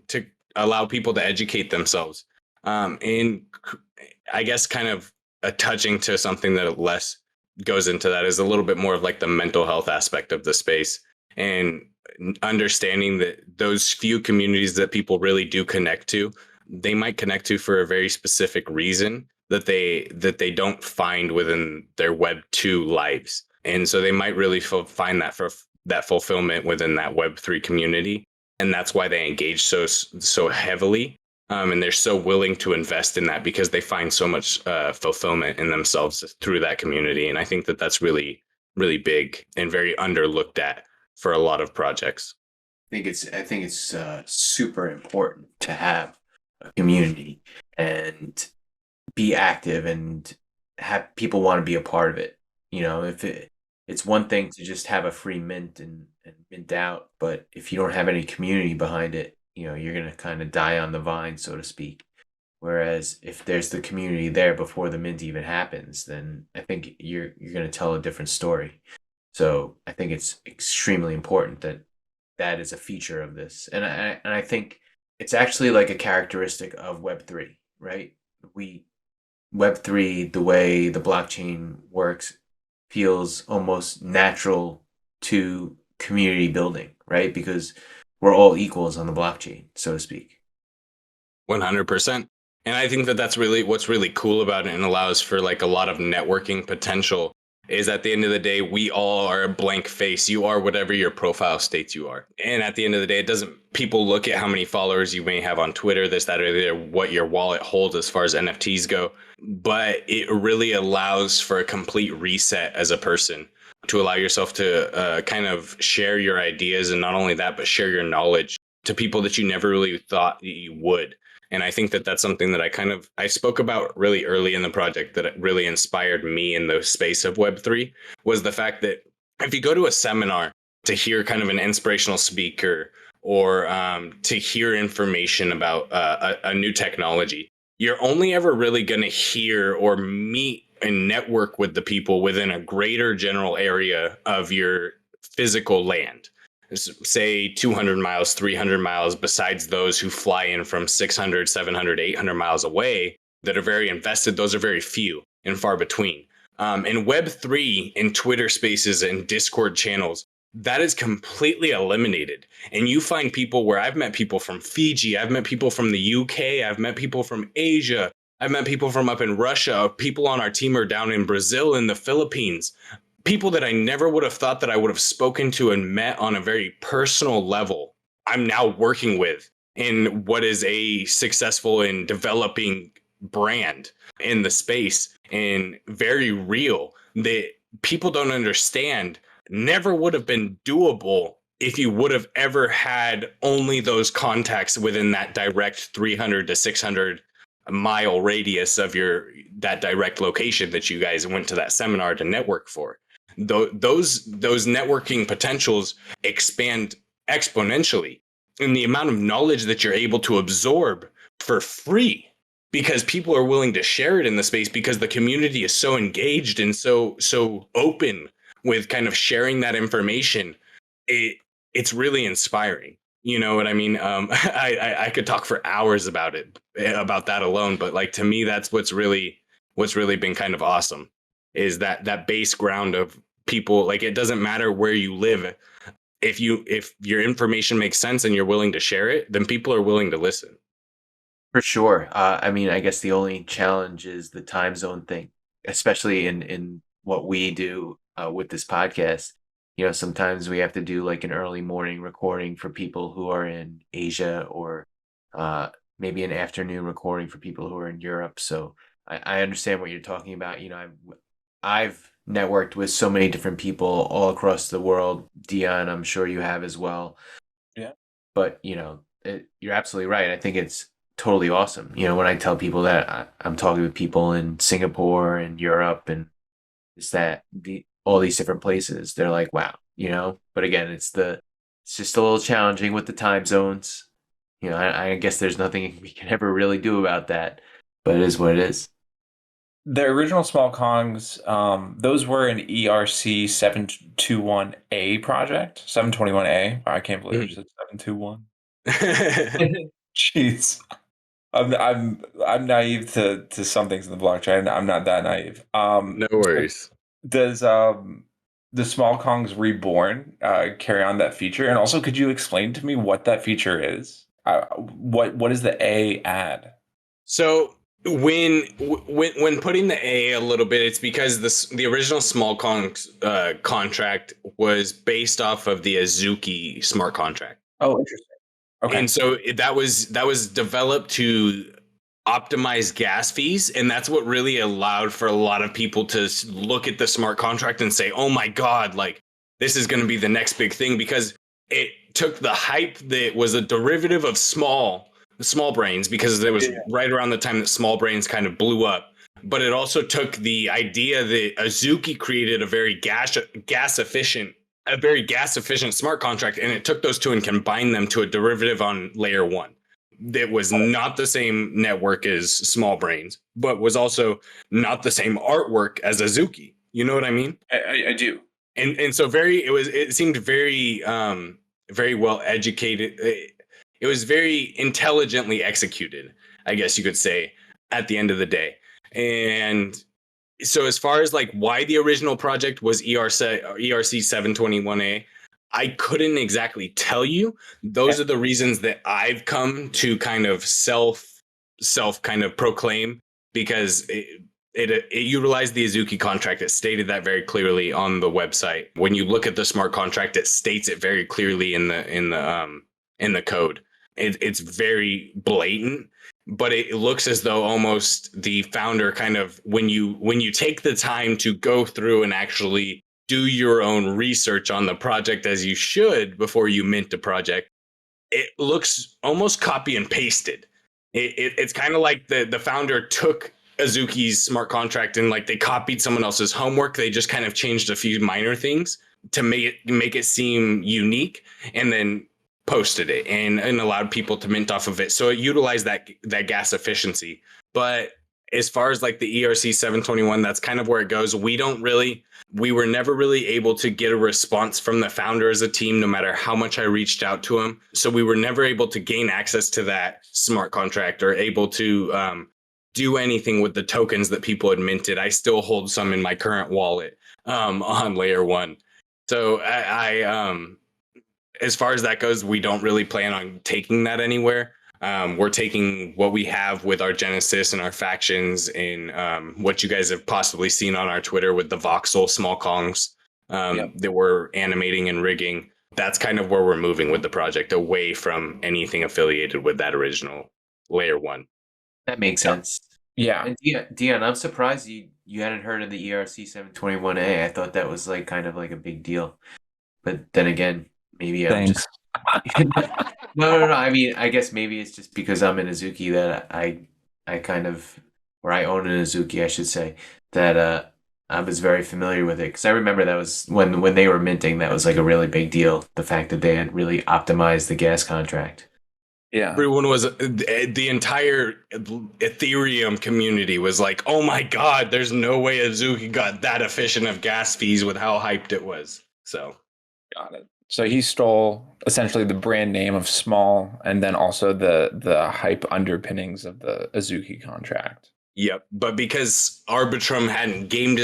to allow people to educate themselves. And I guess kind of touching to something that less goes into that is a little bit more of like the mental health aspect of the space, and understanding that those few communities that people really do connect to, they might connect to for a very specific reason that they don't find within their web 2 lives. And so they might really find that fulfillment within that web 3 community, and that's why they engage so heavily, and they're so willing to invest in that because they find so much fulfillment in themselves through that community. And I think that that's really, really big and very underlooked at for a lot of projects. I think it's super important to have a community and be active and have people want to be a part of it. If it's one thing to just have a free mint and mint out, but if you don't have any community behind it, you're gonna kind of die on the vine, so to speak. Whereas if there's the community there before the mint even happens, then I think you're gonna tell a different story. So I think it's extremely important that that is a feature of this, and I think it's actually like a characteristic of Web3, right? We Web3, the way the blockchain works, feels almost natural to community building, right? Because we're all equals on the blockchain, so to speak. 100%. And I think that that's really what's really cool about it and allows for like a lot of networking potential is at the end of the day, we all are a blank face. You are whatever your profile states you are. And at the end of the day, it doesn't, people look at how many followers you may have on Twitter, this, that, or the other, what your wallet holds as far as NFTs go. But it really allows for a complete reset as a person to allow yourself to kind of share your ideas. And not only that, but share your knowledge to people that you never really thought you would. And I think that that's something that I spoke about really early in the project that really inspired me in the space of Web3 was the fact that if you go to a seminar to hear kind of an inspirational speaker or to hear information about a new technology, you're only ever really going to hear or meet and network with the people within a greater general area of your physical land. Say 200 miles, 300 miles, besides those who fly in from 600, 700, 800 miles away that are very invested, those are very few and far between. In Web3, in Twitter spaces and Discord channels, that is completely eliminated. And you find people where I've met people from Fiji, I've met people from the UK, I've met people from Asia, I've met people from up in Russia, people on our team are down in Brazil and the Philippines. People that I never would have thought that I would have spoken to and met on a very personal level, I'm now working with in what is a successful and developing brand in the space and very real that people don't understand never would have been doable if you would have ever had only those contacts within that direct 300 to 600 mile radius of that direct location that you guys went to that seminar to network for. Those networking potentials expand exponentially in the amount of knowledge that you're able to absorb for free, because people are willing to share it in the space because the community is so engaged and so open with kind of sharing that information. It's really inspiring. You know what I mean? I could talk for hours about that alone, but like, to me, that's what's really been kind of awesome, is that base ground of people. Like, it doesn't matter where you live. If your information makes sense and you're willing to share it, then people are willing to listen. For sure. I mean, I guess the only challenge is the time zone thing, especially in what we do with this podcast. You know, sometimes we have to do like an early morning recording for people who are in Asia, or maybe an afternoon recording for people who are in Europe. So I understand what you're talking about. You know, I've networked with so many different people all across the world. Dion, I'm sure you have as well. Yeah. But, you know, you're absolutely right. I think it's totally awesome. You know, when I tell people that I'm talking with people in Singapore and Europe and all these different places, they're like, wow, you know. But again, it's just a little challenging with the time zones. You know, I guess there's nothing we can ever really do about that, but it is what it is. The original Smol Kongz, those were an ERC 721A project. 721A. I can't believe it's 721. Jeez. I'm naive to some things in the blockchain. I'm not that naive. No worries. Does the Smol Kongz Reborn carry on that feature? And also, could you explain to me what that feature is? What does the A add? So when putting the A a little bit, it's because the original Smol Kongz contract was based off of the Azuki smart contract. Oh, interesting. Okay. And so that was developed to optimize gas fees, and that's what really allowed for a lot of people to look at the smart contract and say, "Oh my God, like, this is going to be the next big thing," because it took the hype that was a derivative of small brains, because it was right around the time that small brains kind of blew up. But it also took the idea that Azuki created a very gas efficient smart contract, and it took those two and combined them to a derivative on layer one that was not the same network as small brains, but was also not the same artwork as Azuki. You know what I mean? I do. And so it seemed very very well educated. It was very intelligently executed, I guess you could say, at the end of the day. And so as far as like why the original project was ERC 721A, I couldn't exactly tell you. Those are the reasons that I've come to kind of self kind of proclaim, because it utilized the Azuki contract. It stated that very clearly on the website. When you look at the smart contract, it states it very clearly in the code. It's very blatant, but it looks as though almost the founder kind of, when you take the time to go through and actually do your own research on the project, as you should before you mint a project, it looks almost copy and pasted. It's kind of like the founder took Azuki's smart contract and like they copied someone else's homework. They just kind of changed a few minor things to make it seem unique, and then posted it and allowed people to mint off of it. So it utilized that gas efficiency. But as far as like the ERC 721, that's kind of where it goes. We were never really able to get a response from the founder as a team, no matter how much I reached out to him. So we were never able to gain access to that smart contract or able to do anything with the tokens that people had minted. I still hold some in my current wallet on layer one. So I as far as that goes, we don't really plan on taking that anywhere. We're taking what we have with our Genesis and our factions, and what you guys have possibly seen on our Twitter with the voxel Smol Kongz that we're animating and rigging. That's kind of where we're moving with the project, away from anything affiliated with that original layer one. That makes sense. Yeah. And Dion, I'm surprised you hadn't heard of the ERC 721A. I thought that was like kind of like a big deal. But then again, maybe I'm Thanks. just no. I mean, I guess maybe it's just because I'm in Azuki that I kind of, or I own an Azuki, I should say, that I was very familiar with it because I remember that was when they were minting, that was like a really big deal. The fact that they had really optimized the gas contract. Yeah. Everyone was the entire Ethereum community was like, "Oh my God, there's no way Azuki got that efficient of gas fees with how hyped it was." So Got it. So he stole essentially the brand name of Smol, and then also the hype underpinnings of the Azuki contract. yep, but because Arbitrum hadn't gained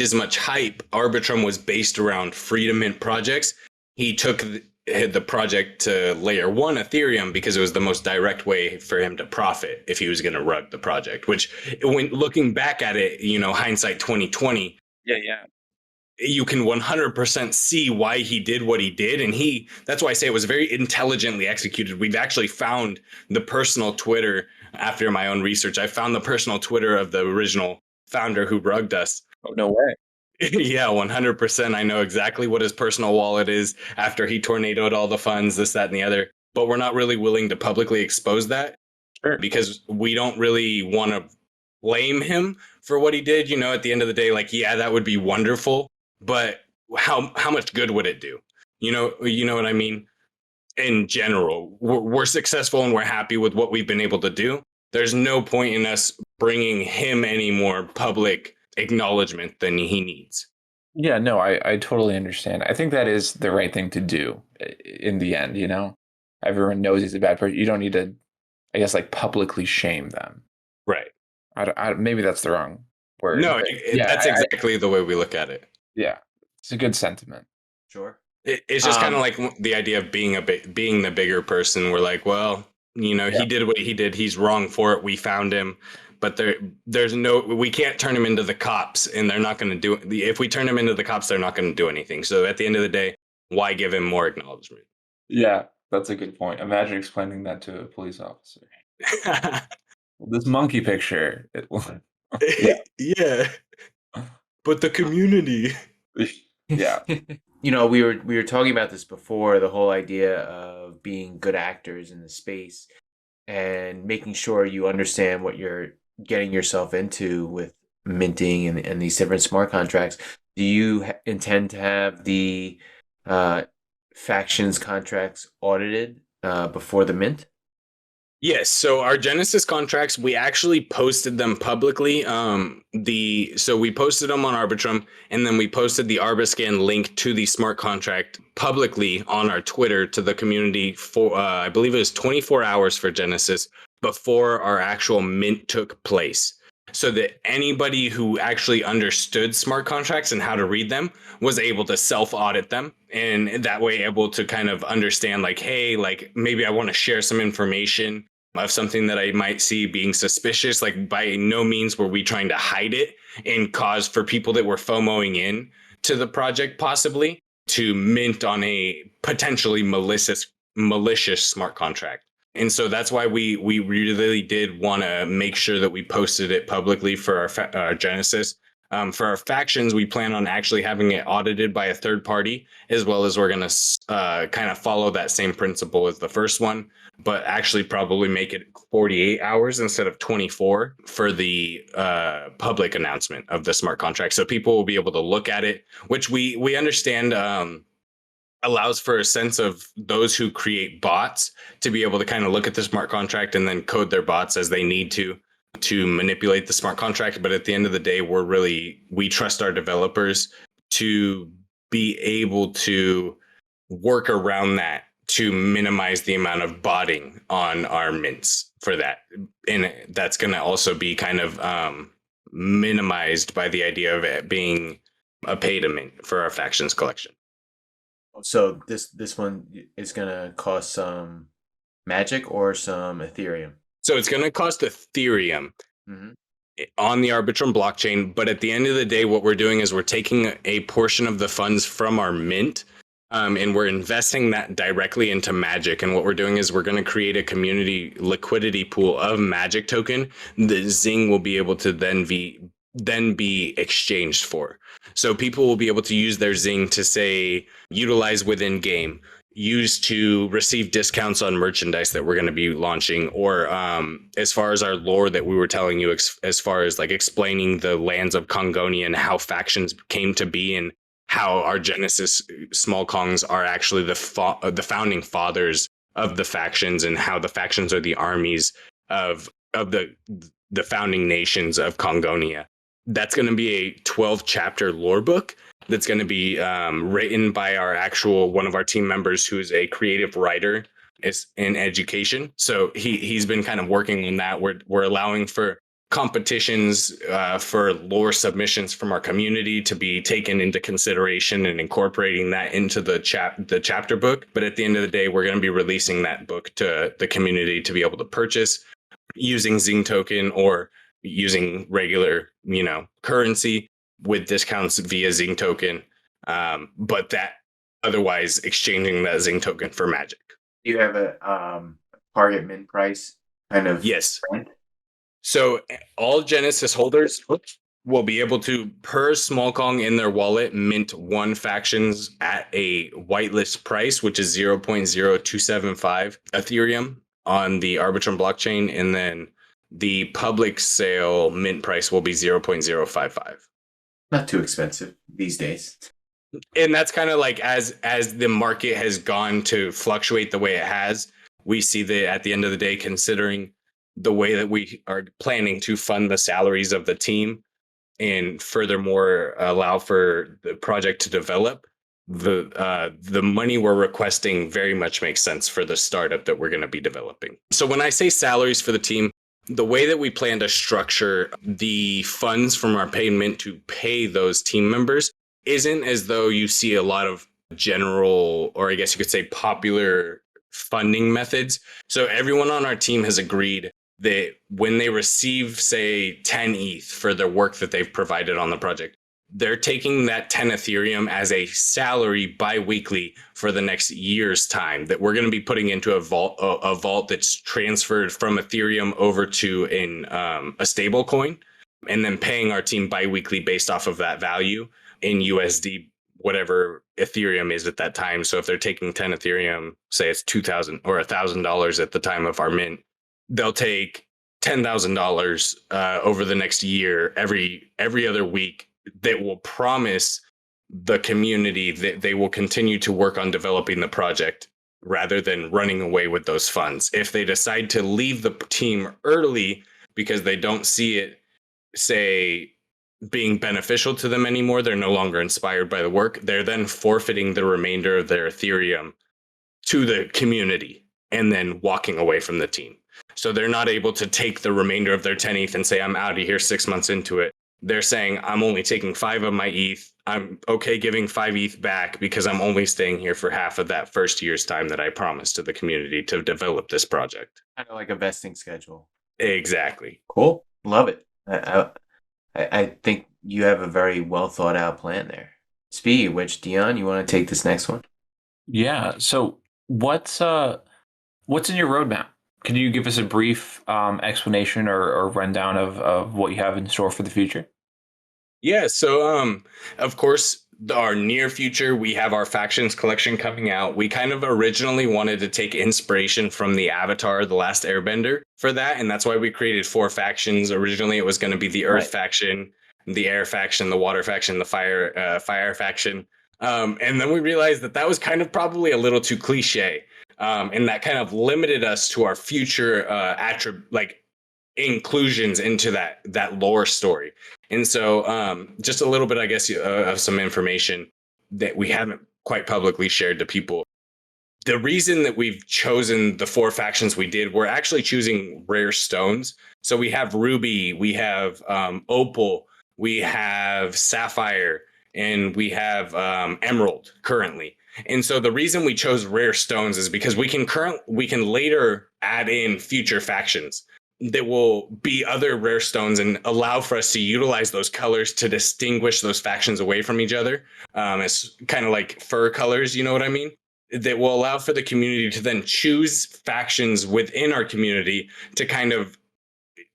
as much hype, Arbitrum was based around Freedom Mint projects. He took the project to layer one Ethereum because it was the most direct way for him to profit if he was going to rug the project. Which, when looking back at it, hindsight 2020, Yeah. you can 100% see why he did what he did, and that's why I say it was very intelligently executed. We've actually found the personal Twitter, after my own research, I found the personal Twitter of the original founder who rugged us. Oh, no way. Yeah, 100%. I know exactly what his personal wallet is after he tornadoed all the funds, this, that, and the other. But we're not really willing to publicly expose that Sure. because we don't really want to blame him for what he did. At the end of the day, like, yeah, that would be wonderful, but how much good would it do? You know what I mean? In general, we're successful and we're happy with what we've been able to do. There's no point in us bringing him any more public acknowledgement than he needs. Yeah, no, I totally understand. I think that is the right thing to do in the end, Everyone knows he's a bad person. You don't need to, I guess, like publicly shame them. Right. Maybe that's the wrong word. No, that's exactly the way we look at it. Yeah, it's a good sentiment. Sure. It's just kind of like the idea of being the bigger person. We're like, well, he did what he did. He's wrong for it. We found him, but we can't turn him into the cops, and they're not going to do it. If we turn him into the cops, they're not going to do anything. So at the end of the day, why give him more acknowledgement? Yeah, that's a good point. Imagine explaining that to a police officer. This monkey picture. Yeah. But the community. Yeah. We were talking about this before, the whole idea of being good actors in the space and making sure you understand what you're getting yourself into with minting and these different smart contracts. Do you intend to have the factions contracts audited before the mint? Yes, so our Genesis contracts, we actually posted them publicly. So we posted them on Arbitrum, and then we posted the Arbiscan link to the smart contract publicly on our Twitter to the community for I believe it was 24 hours for Genesis before our actual mint took place. So that anybody who actually understood smart contracts and how to read them was able to self-audit them, and that way able to kind of understand, like, hey, like, maybe I want to share some information of something that I might see being suspicious. Like, by no means were we trying to hide it and cause for people that were FOMOing in to the project possibly to mint on a potentially malicious smart contract. And so that's why we really did want to make sure that we posted it publicly for our Genesis. For our factions, we plan on actually having it audited by a third party, as well as we're going to kind of follow that same principle as the first one, but actually probably make it 48 hours instead of 24 for the public announcement of the smart contract. So people will be able to look at it, which we understand allows for a sense of those who create bots to be able to kind of look at the smart contract and then code their bots as they need to manipulate the smart contract. But at the end of the day, we trust our developers to be able to work around that to minimize the amount of botting on our mints for that. And that's going to also be kind of minimized by the idea of it being a pay to mint for our factions collection. So this one is going to cost some magic or some Ethereum? So it's going to cost Ethereum on the Arbitrum blockchain. But at the end of the day, what we're doing is we're taking a portion of the funds from our mint And we're investing that directly into Magic. And what we're doing is we're going to create a community liquidity pool of Magic token that Zing will be able to then be exchanged for. So people will be able to use their Zing to say utilize within game, use to receive discounts on merchandise that we're going to be launching, or as far as our lore that we were telling you, as far as like explaining the lands of Congonia and how factions came to be, and how our Genesis Smol Kongz are actually the founding fathers of the factions, and how the factions are the armies of the founding nations of Congonia. That's going to be a 12 chapter lore book that's going to be written by our actual one of our team members who is a creative writer is in education. So he's been kind of working on that. We're allowing for competitions for lore submissions from our community to be taken into consideration and incorporating that into the chapter book. But at the end of the day, we're going to be releasing that book to the community to be able to purchase using Zing token or using regular, currency with discounts via Zing token. But that otherwise exchanging that Zing token for Magic. Do you have a target min price kind of? Yes. Brand? So all Genesis holders will be able to, per Smol Kong in their wallet, mint one factions at a whitelist price, which is 0.0275 Ethereum on the Arbitrum blockchain. And then the public sale mint price will be 0.055. Not too expensive these days. And that's kind of like as the market has gone to fluctuate the way it has, we see that at the end of the day, considering the way that we are planning to fund the salaries of the team and furthermore allow for the project to develop, the money we're requesting very much makes sense for the startup that we're going to be developing. So when I say salaries for the team, the way that we plan to structure the funds from our payment to pay those team members isn't as though you see a lot of general, or I guess you could say popular funding methods. So everyone on our team has agreed that when they receive, say, 10 ETH for their work that they've provided on the project, they're taking that 10 Ethereum as a salary bi-weekly for the next year's time that we're going to be putting into a vault that's transferred from Ethereum over to a stable coin, and then paying our team bi-weekly based off of that value in USD, whatever Ethereum is at that time. So if they're taking 10 Ethereum, say it's $2,000 or $1,000 at the time of our mint, they'll take $10,000 over the next year, every other week, that will promise the community that they will continue to work on developing the project rather than running away with those funds. If they decide to leave the team early because they don't see it, say, being beneficial to them anymore, they're no longer inspired by the work, they're then forfeiting the remainder of their Ethereum to the community and then walking away from the team. So they're not able to take the remainder of their 10 ETH and say, I'm out of here 6 months into it. They're saying, I'm only taking 5 of my ETH. I'm okay giving 5 ETH back because I'm only staying here for half of that first year's time that I promised to the community to develop this project. Kind of like a vesting schedule. Exactly. Cool. Love it. I think you have a very well thought out plan there. Speaking of which, Dion, you want to take this next one? Yeah. So what's in your roadmap? Can you give us a brief explanation or rundown of what you have in store for the future? Yeah, so of course, our near future, we have our factions collection coming out. We kind of originally wanted to take inspiration from the Avatar, The Last Airbender for that, and that's why we created 4 factions. Originally, it was going to be the Earth faction, the Air faction, the Water faction, the Fire faction. And then we realized that was kind of probably a little too cliche. And that kind of limited us to our future inclusions into that lore story. And so just a little bit, I guess, of some information that we haven't quite publicly shared to people. The reason that we've chosen the 4 factions we did, we're actually choosing rare stones. So we have ruby, we have opal, we have sapphire, and we have emerald currently. And so the reason we chose rare stones is because we can later add in future factions. that will be other rare stones and allow for us to utilize those colors to distinguish those factions away from each other. It's kind of like fur colors, you know what I mean? That will allow for the community to then choose factions within our community to kind of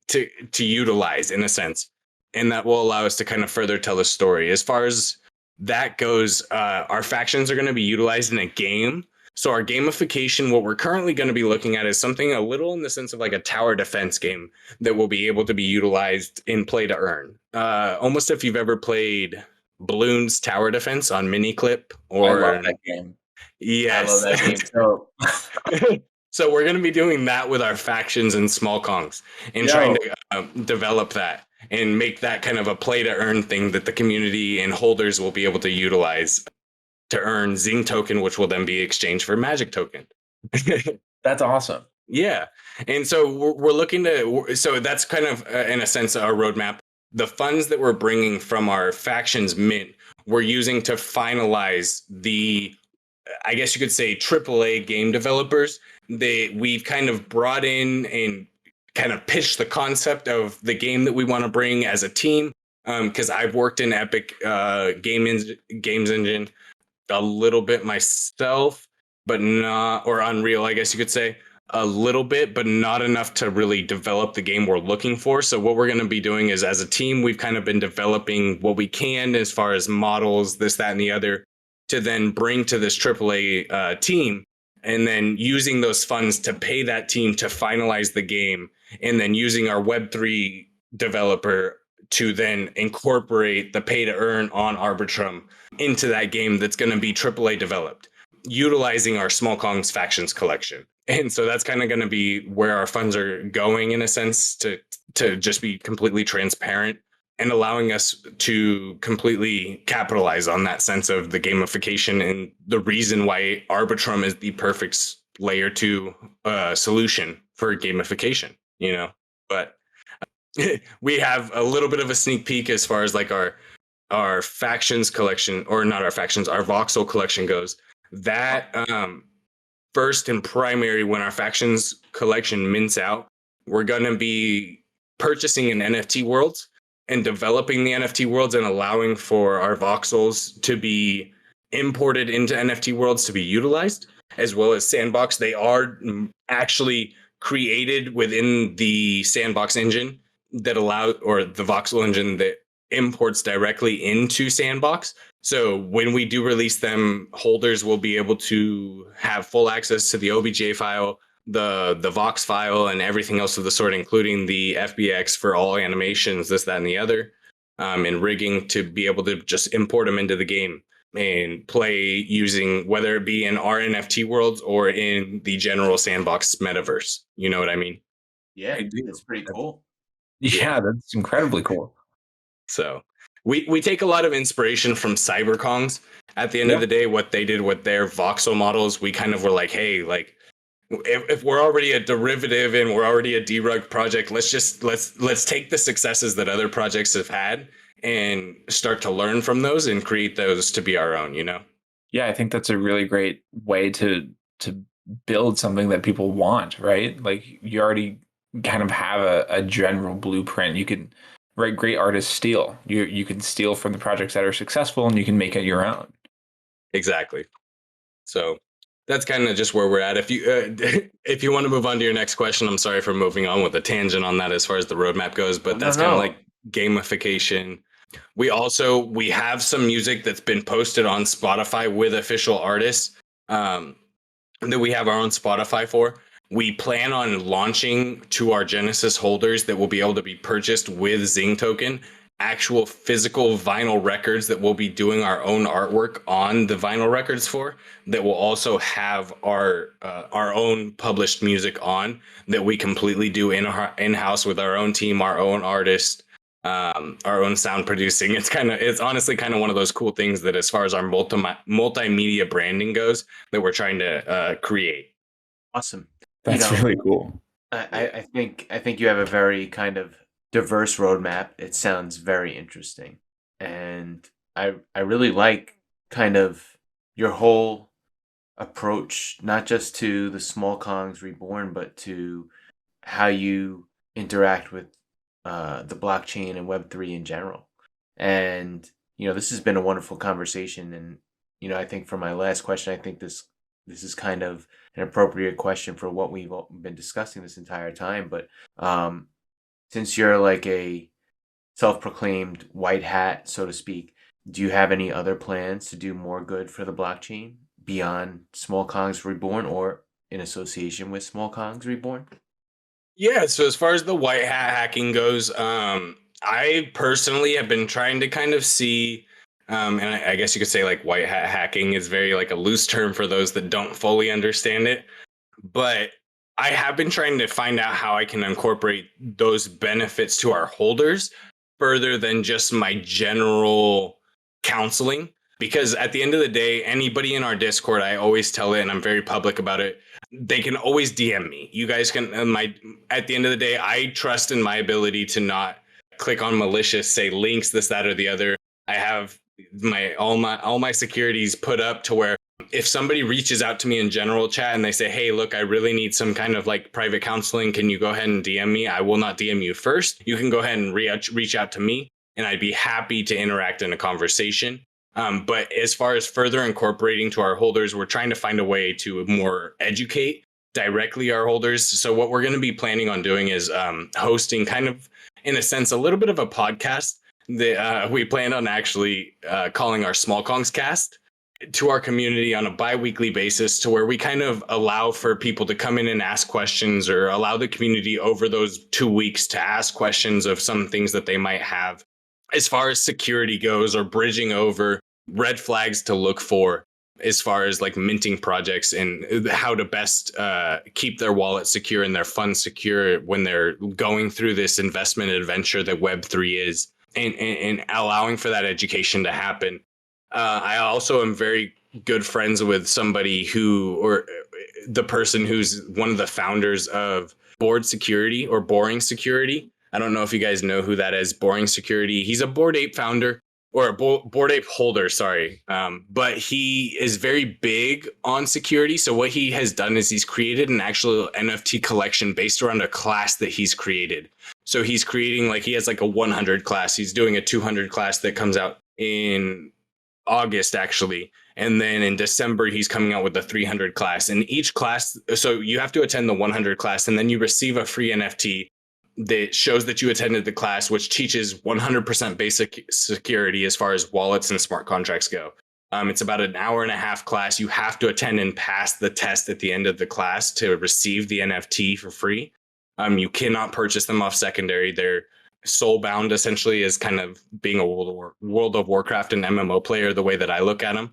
to utilize in a sense, and that will allow us to kind of further tell the story. As far as that goes, our factions are going to be utilized in a game. So our gamification, what we're currently going to be looking at is something a little in the sense of like a tower defense game that will be able to be utilized in play to earn. Almost if you've ever played Bloons Tower Defense on Miniclip I love or that game. I love yes. that game. So So we're going to be doing that with our factions and Smol Kongz and trying to develop that and make that kind of a play to earn thing that the community and holders will be able to utilize to earn Zing token, which will then be exchanged for magic token. That's awesome. Yeah. And so we're looking to, so that's kind of, in a sense, our roadmap. The funds that we're bringing from our factions mint, we're using to finalize the, I guess you could say, AAA game developers. We've kind of brought in and kind of pitched the concept of the game that we want to bring as a team. Because I've worked in Epic Games Engine a little bit myself, but not, or Unreal, I guess you could say, a little bit, but not enough to really develop the game we're looking for. So what we're going to be doing is, as a team, we've kind of been developing what we can as far as models, this, that, and the other, to then bring to this AAA team, and then using those funds to pay that team to finalize the game, and then using our Web3 developer to then incorporate the pay to earn on Arbitrum into that game that's going to be AAA developed, utilizing our Smol Kongz factions collection. And so that's kind of going to be where our funds are going, in a sense, to just be completely transparent and allowing us to completely capitalize on that sense of the gamification and the reason why Arbitrum is the perfect layer 2 solution for gamification, you know. But we have a little bit of a sneak peek as far as like our factions collection, or not our factions, our voxel collection goes. That first and primary, when our factions collection mints out, we're going to be purchasing an NFT worlds and developing the NFT worlds and allowing for our voxels to be imported into NFT worlds to be utilized, as well as Sandbox. They are actually created within the Sandbox engine that allows, or the voxel engine that imports directly into Sandbox. So when we do release them, holders will be able to have full access to the OBJ file, the Vox file, and everything else of the sort, including the FBX for all animations, this, that, and the other, and rigging to be able to just import them into the game and play using, whether it be in our NFT worlds or in the general Sandbox metaverse. You know what I mean? yeah, I do. it's pretty cool. Yeah, that's incredibly cool. So we take a lot of inspiration from Cyber Kongz. At the end of the day, what they did with their voxel models, we kind of were like, hey, like, if we're already a derivative and we're already a derug project, let's take the successes that other projects have had and start to learn from those and create those to be our own, you know? Yeah, I think that's a really great way to build something that people want, right? Like, you already kind of have a general blueprint. You can, right, great artists steal. You can steal from the projects that are successful and you can make it your own. Exactly. So that's kind of just where we're at. If you if you want to move on to your next question, I'm sorry for moving on with a tangent on that as far as the roadmap goes, but that's kind of like gamification. We have some music that's been posted on Spotify with official artists, that we have our own Spotify for. We plan on launching to our Genesis holders that will be able to be purchased with Zing token, actual physical vinyl records that we'll be doing our own artwork on the vinyl records for, that will also have our own published music on, that we completely do in-house with our own team, our own artist, our own sound producing. It's honestly kind of one of those cool things that, as far as our multimedia branding goes, that we're trying to create. Awesome. That's really cool. I think you have a very kind of diverse roadmap. It sounds very interesting, and I really like kind of your whole approach, not just to the Smol Kongz Reborn, but to how you interact with the blockchain and Web3 in general. And this has been a wonderful conversation. And I think for my last question, I think this is kind of an appropriate question for what we've been discussing this entire time. But since you're like a self-proclaimed white hat, so to speak, do you have any other plans to do more good for the blockchain beyond Smol Kongz Reborn or in association with Smol Kongz Reborn? Yeah, so as far as the white hat hacking goes, I personally have been trying to kind of see, and I guess you could say like white hat hacking is very like a loose term for those that don't fully understand it. But I have been trying to find out how I can incorporate those benefits to our holders further than just my general counseling. Because at the end of the day, anybody in our Discord, I always tell it, and I'm very public about it. They can always DM me. You guys can. At the end of the day, I trust in my ability to not click on malicious, say links, this, that, or the other. I have all my securities put up to where if somebody reaches out to me in general chat and they say, hey, look, I really need some kind of like private counseling, can you go ahead and DM me? I will not DM you first. You can go ahead and reach out to me, and I'd be happy to interact in a conversation. But as far as further incorporating to our holders, we're trying to find a way to more educate directly our holders. So what we're going to be planning on doing is hosting kind of, in a sense, a little bit of a podcast that we plan on actually calling our Smol Kongz cast to our community on a bi-weekly basis, to where we kind of allow for people to come in and ask questions, or allow the community over those 2 weeks to ask questions of some things that they might have as far as security goes, or bridging over red flags to look for as far as like minting projects and how to best keep their wallet secure and their funds secure when they're going through this investment adventure that Web3 is, and allowing for that education to happen. I also am very good friends with somebody or the person who's one of the founders of Bored Security or Boring Security. I don't know if you guys know who that is. Boring Security. He's a Bored Ape founder, or a Bored Ape holder, sorry. But he is very big on security. So what he has done is he's created an actual NFT collection based around a class that he's created. So he's creating, like, he has like a 100 class. He's doing a 200 class that comes out in August, actually. And then in December, he's coming out with the 300 class. And each class, so you have to attend the 100 class, and then you receive a free NFT that shows that you attended the class, which teaches 100% basic security as far as wallets and smart contracts go. It's about an hour and a half class. You have to attend and pass the test at the end of the class to receive the NFT for free. You cannot purchase them off secondary. They're soul bound, essentially, as kind of being a World of Warcraft and MMO player, the way that I look at them.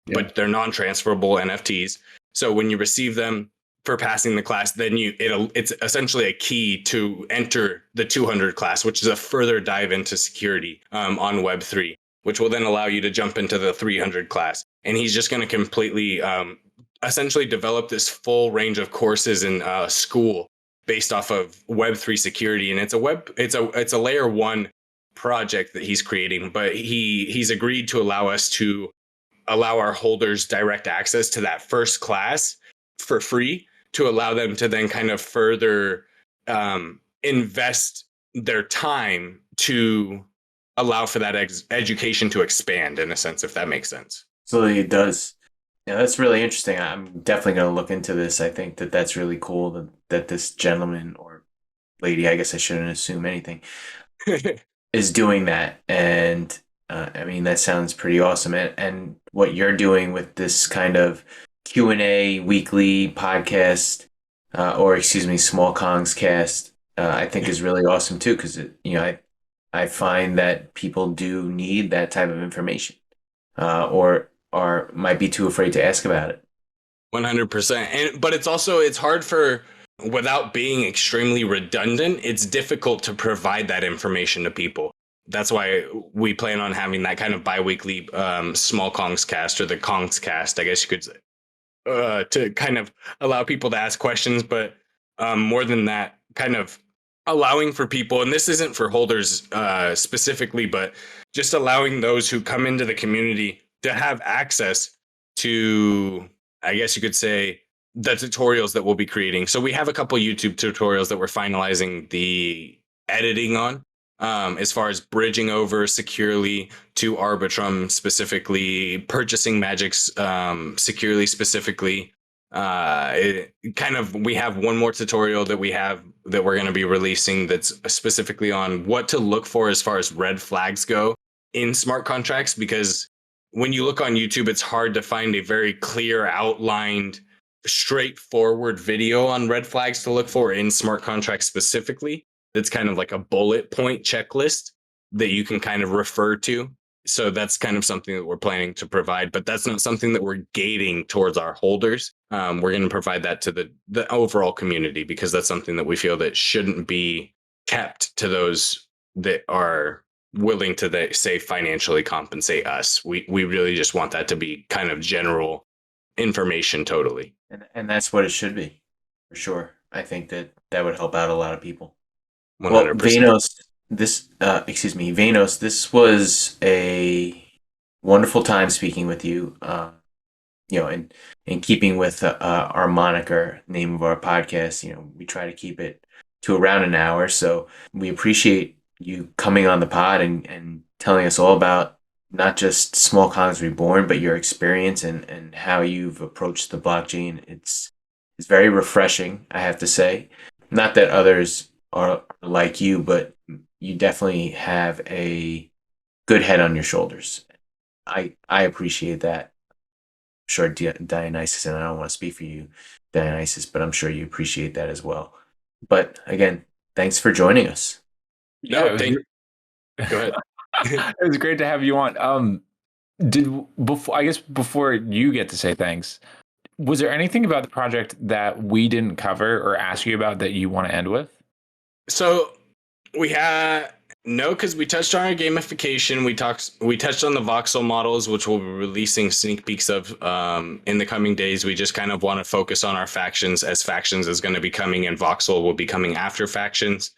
Yeah. But they're non-transferable NFTs. So when you receive them for passing the class, then it's essentially a key to enter the 200 class, which is a further dive into security on Web3, which will then allow you to jump into the 300 class. And he's just going to completely essentially develop this full range of courses in school based off of Web3 security. And it's a layer 1 project that he's creating, but he's agreed to allow us to allow our holders direct access to that first class for free, to allow them to then kind of further invest their time to allow for that education to expand, in a sense, if that makes sense. Absolutely, it does. Yeah, that's really interesting. I'm definitely going to look into this. I think that's really cool that this gentleman or lady, I guess I shouldn't assume anything, is doing that. And I mean, that sounds pretty awesome. And what you're doing with this kind of Q&A weekly podcast, Smol Kongz cast, I think is really awesome too, because I find that people do need that type of information, or might be too afraid to ask about it. 100%. But it's hard for, without being extremely redundant, it's difficult to provide that information to people. That's why we plan on having that kind of bi-weekly Smol Kongz cast, or the Kongz cast, I guess you could say, to kind of allow people to ask questions. But more than that, kind of allowing for people, and this isn't for holders specifically, but just allowing those who come into the community to have access to, I guess you could say, the tutorials that we'll be creating. So we have a couple YouTube tutorials that we're finalizing the editing on, as far as bridging over securely to Arbitrum, specifically purchasing magics securely, specifically. We have one more tutorial that we're going to be releasing that's specifically on what to look for as far as red flags go in smart contracts, because when you look on YouTube, it's hard to find a very clear, outlined, straightforward video on red flags to look for in smart contracts specifically. It's kind of like a bullet point checklist that you can kind of refer to. So that's kind of something that we're planning to provide, but that's not something that we're gating towards our holders. We're going to provide that to the overall community, because that's something that we feel that shouldn't be kept to those that are willing to say financially compensate us. We really just want that to be kind of general information totally. And that's what it should be, for sure. I think that would help out a lot of people. 100%. Well, Veinos, this was a wonderful time speaking with you. In keeping with our moniker, name of our podcast, we try to keep it to around an hour. So we appreciate you coming on the pod and telling us all about not just Smol Kongz Reborn, but your experience and how you've approached the blockchain. It's very refreshing, I have to say. Not that others are like you, but you definitely have a good head on your shoulders. I appreciate that. I'm sure Dionysus, and I don't want to speak for you, Dionysus, but I'm sure you appreciate that as well. But again, thanks for joining us. No, Go ahead. It was great to have you on. Before you get to say thanks, was there anything about the project that we didn't cover or ask you about that you want to end with? So no, because we touched on our gamification. We touched on the voxel models, which we'll be releasing sneak peeks of in the coming days. We just kind of want to focus on our factions, as factions is going to be coming, and voxel will be coming after factions.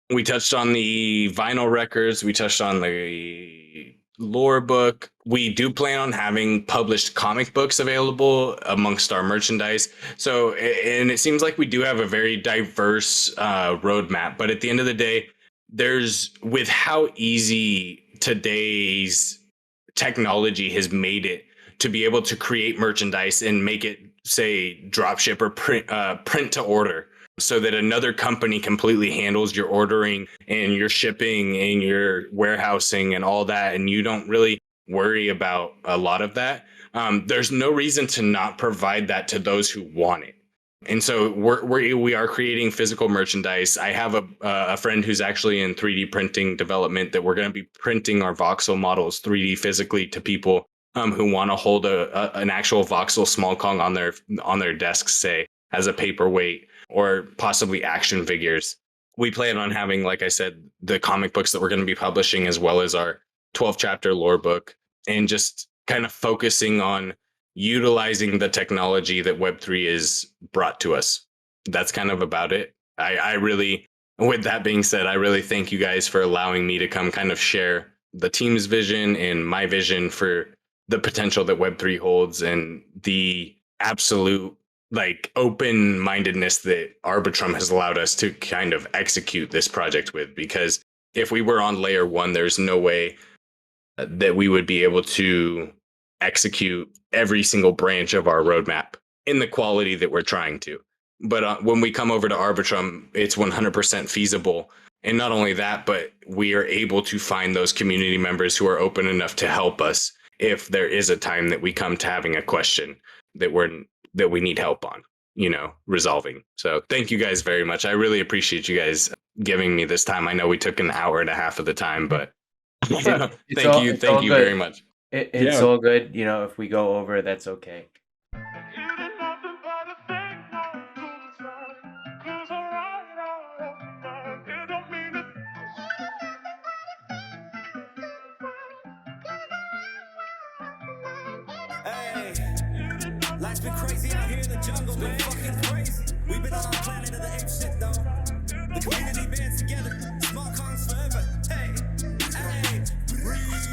We touched on the vinyl records. We touched on the lore book. We do plan on having published comic books available amongst our merchandise. So, and it seems like we do have a very diverse roadmap. But at the end of the day, with how easy today's technology has made it to be able to create merchandise and make it, say, dropship or print to order, so that another company completely handles your ordering and your shipping and your warehousing and all that, and you don't really worry about a lot of that. There's no reason to not provide that to those who want it. And so we are creating physical merchandise. I have a friend who's actually in 3D printing development that we're going to be printing our voxel models 3D physically to people who want to hold an actual voxel Smol Kongz on their desks, say, as a paperweight, or possibly action figures. We plan on having, like I said, the comic books that we're going to be publishing, as well as our 12-chapter lore book, and just kind of focusing on utilizing the technology that Web3 is brought to us. That's kind of about it. I really, with that being said, I really thank you guys for allowing me to come kind of share the team's vision and my vision for the potential that Web3 holds, and the absolute open-mindedness that Arbitrum has allowed us to kind of execute this project with. Because if we were on layer one, there's no way that we would be able to execute every single branch of our roadmap in the quality that we're trying to. But when we come over to Arbitrum, it's 100% feasible. And not only that, but we are able to find those community members who are open enough to help us if there is a time that we come to having a question that we need help on, resolving. So thank you guys very much. I really appreciate you guys giving me this time. I know we took an hour and a half of the time, but thank you very much. It's all good. If we go over, that's okay. Life's been crazy out here in the jungle, been fucking crazy. We've been on our planet of the ape shit though. The community bands together, Smol Kongz forever. Hey, Reborn.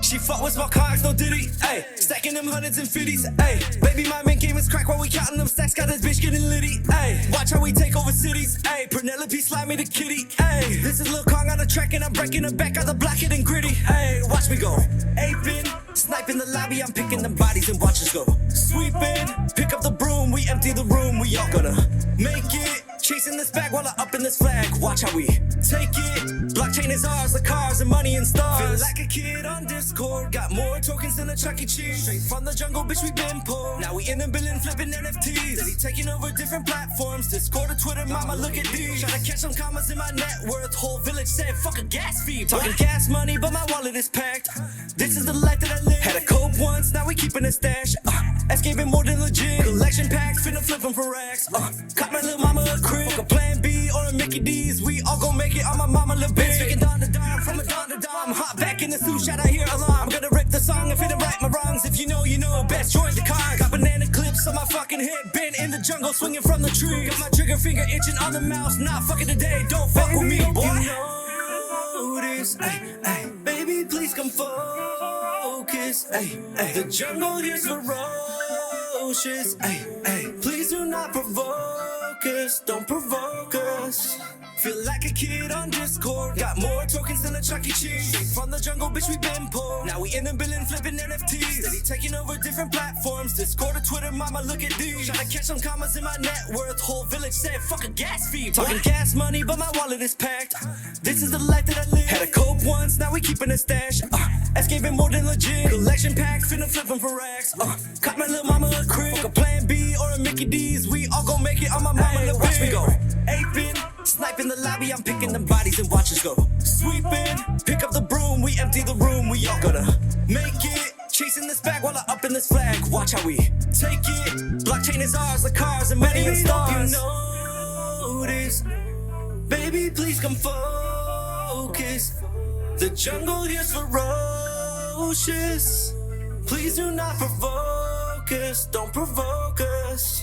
She fuck with Smol Kongz, no diddy. Ayy, stacking them hundreds and fifties. Ayy, baby, my main game is crack while we counting them stacks. Got this bitch getting litty. Ayy, watch how we take over cities. Ayy, Penelope slide me the kitty. Ayy, this is Lil Kong on the track and I'm breaking the back out the black and gritty. Ayy, watch me go. Aping, sniping the lobby, I'm picking them bodies and watch us go. Sweeping, pick up the broom, we empty the room, we all gonna make it. Chasing this bag while I up in this flag. Watch how we take it. Blockchain is ours, the cars and money and stars. Feel like a kid on Discord. Got more tokens than a Chuck E. Cheese. Straight from the jungle, bitch, we been poor. Now we in the billion flipping NFTs. Steady taking over different platforms. Discord or Twitter, mama, look at these. Tryna catch some commas in my net worth. Whole village said, fuck a gas fee. Talking gas money, but my wallet is packed. This is the life that I live. Had a cope once, now we keeping a stash. Escaping more than legit. Collection packs, finna flip them for racks. Caught my little mama a crib. Fuck a plan B or a Mickey D's. We all gon' make it on my mama little bitch. Speaking dawn to dawn, from a dawn to dawn. Hot back in the suit, shout I hear alarm. I'm gonna rip the song if it ain't right my wrongs. If you know, you know. Best join the car. Got banana clips on my fucking head. Been in the jungle, swinging from the tree. Got my trigger finger itching on the mouse. Not fucking today, don't fuck with me, boy. You know this, ay, baby, please come focus. Ay, the jungle here's ferocious. Ay, please do not provoke us. Don't provoke us. Feel like a kid on Discord. Got more tokens than a Chuck E. Cheese. Straight from the jungle, bitch, we been poor. Now we in the billion flipping NFTs. Steady taking over different platforms. Discord or Twitter, mama, look at these. Tryna catch some commas in my net worth. Whole village said, fuck a gas fee. Talking gas money, but my wallet is packed. This is the life that I live. Had a cope once, now we keeping a stash. Escaping more than legit. Collection packs, finna flip them for racks. Caught my little mama a crib. Fuck a plan B or a Mickey D's. We all gon' make it on my mama, little watch me go. Aping, sniping the lobby, I'm picking them bodies and watch us go. Sweeping, pick up the broom, we empty the room, we all gonna make it. Chasing this bag while I up in this flag. Watch how we take it. Blockchain is ours, the cars and money and stars. You know this, baby, please come focus. The jungle here's ferocious. Please do not provoke us. Don't provoke us.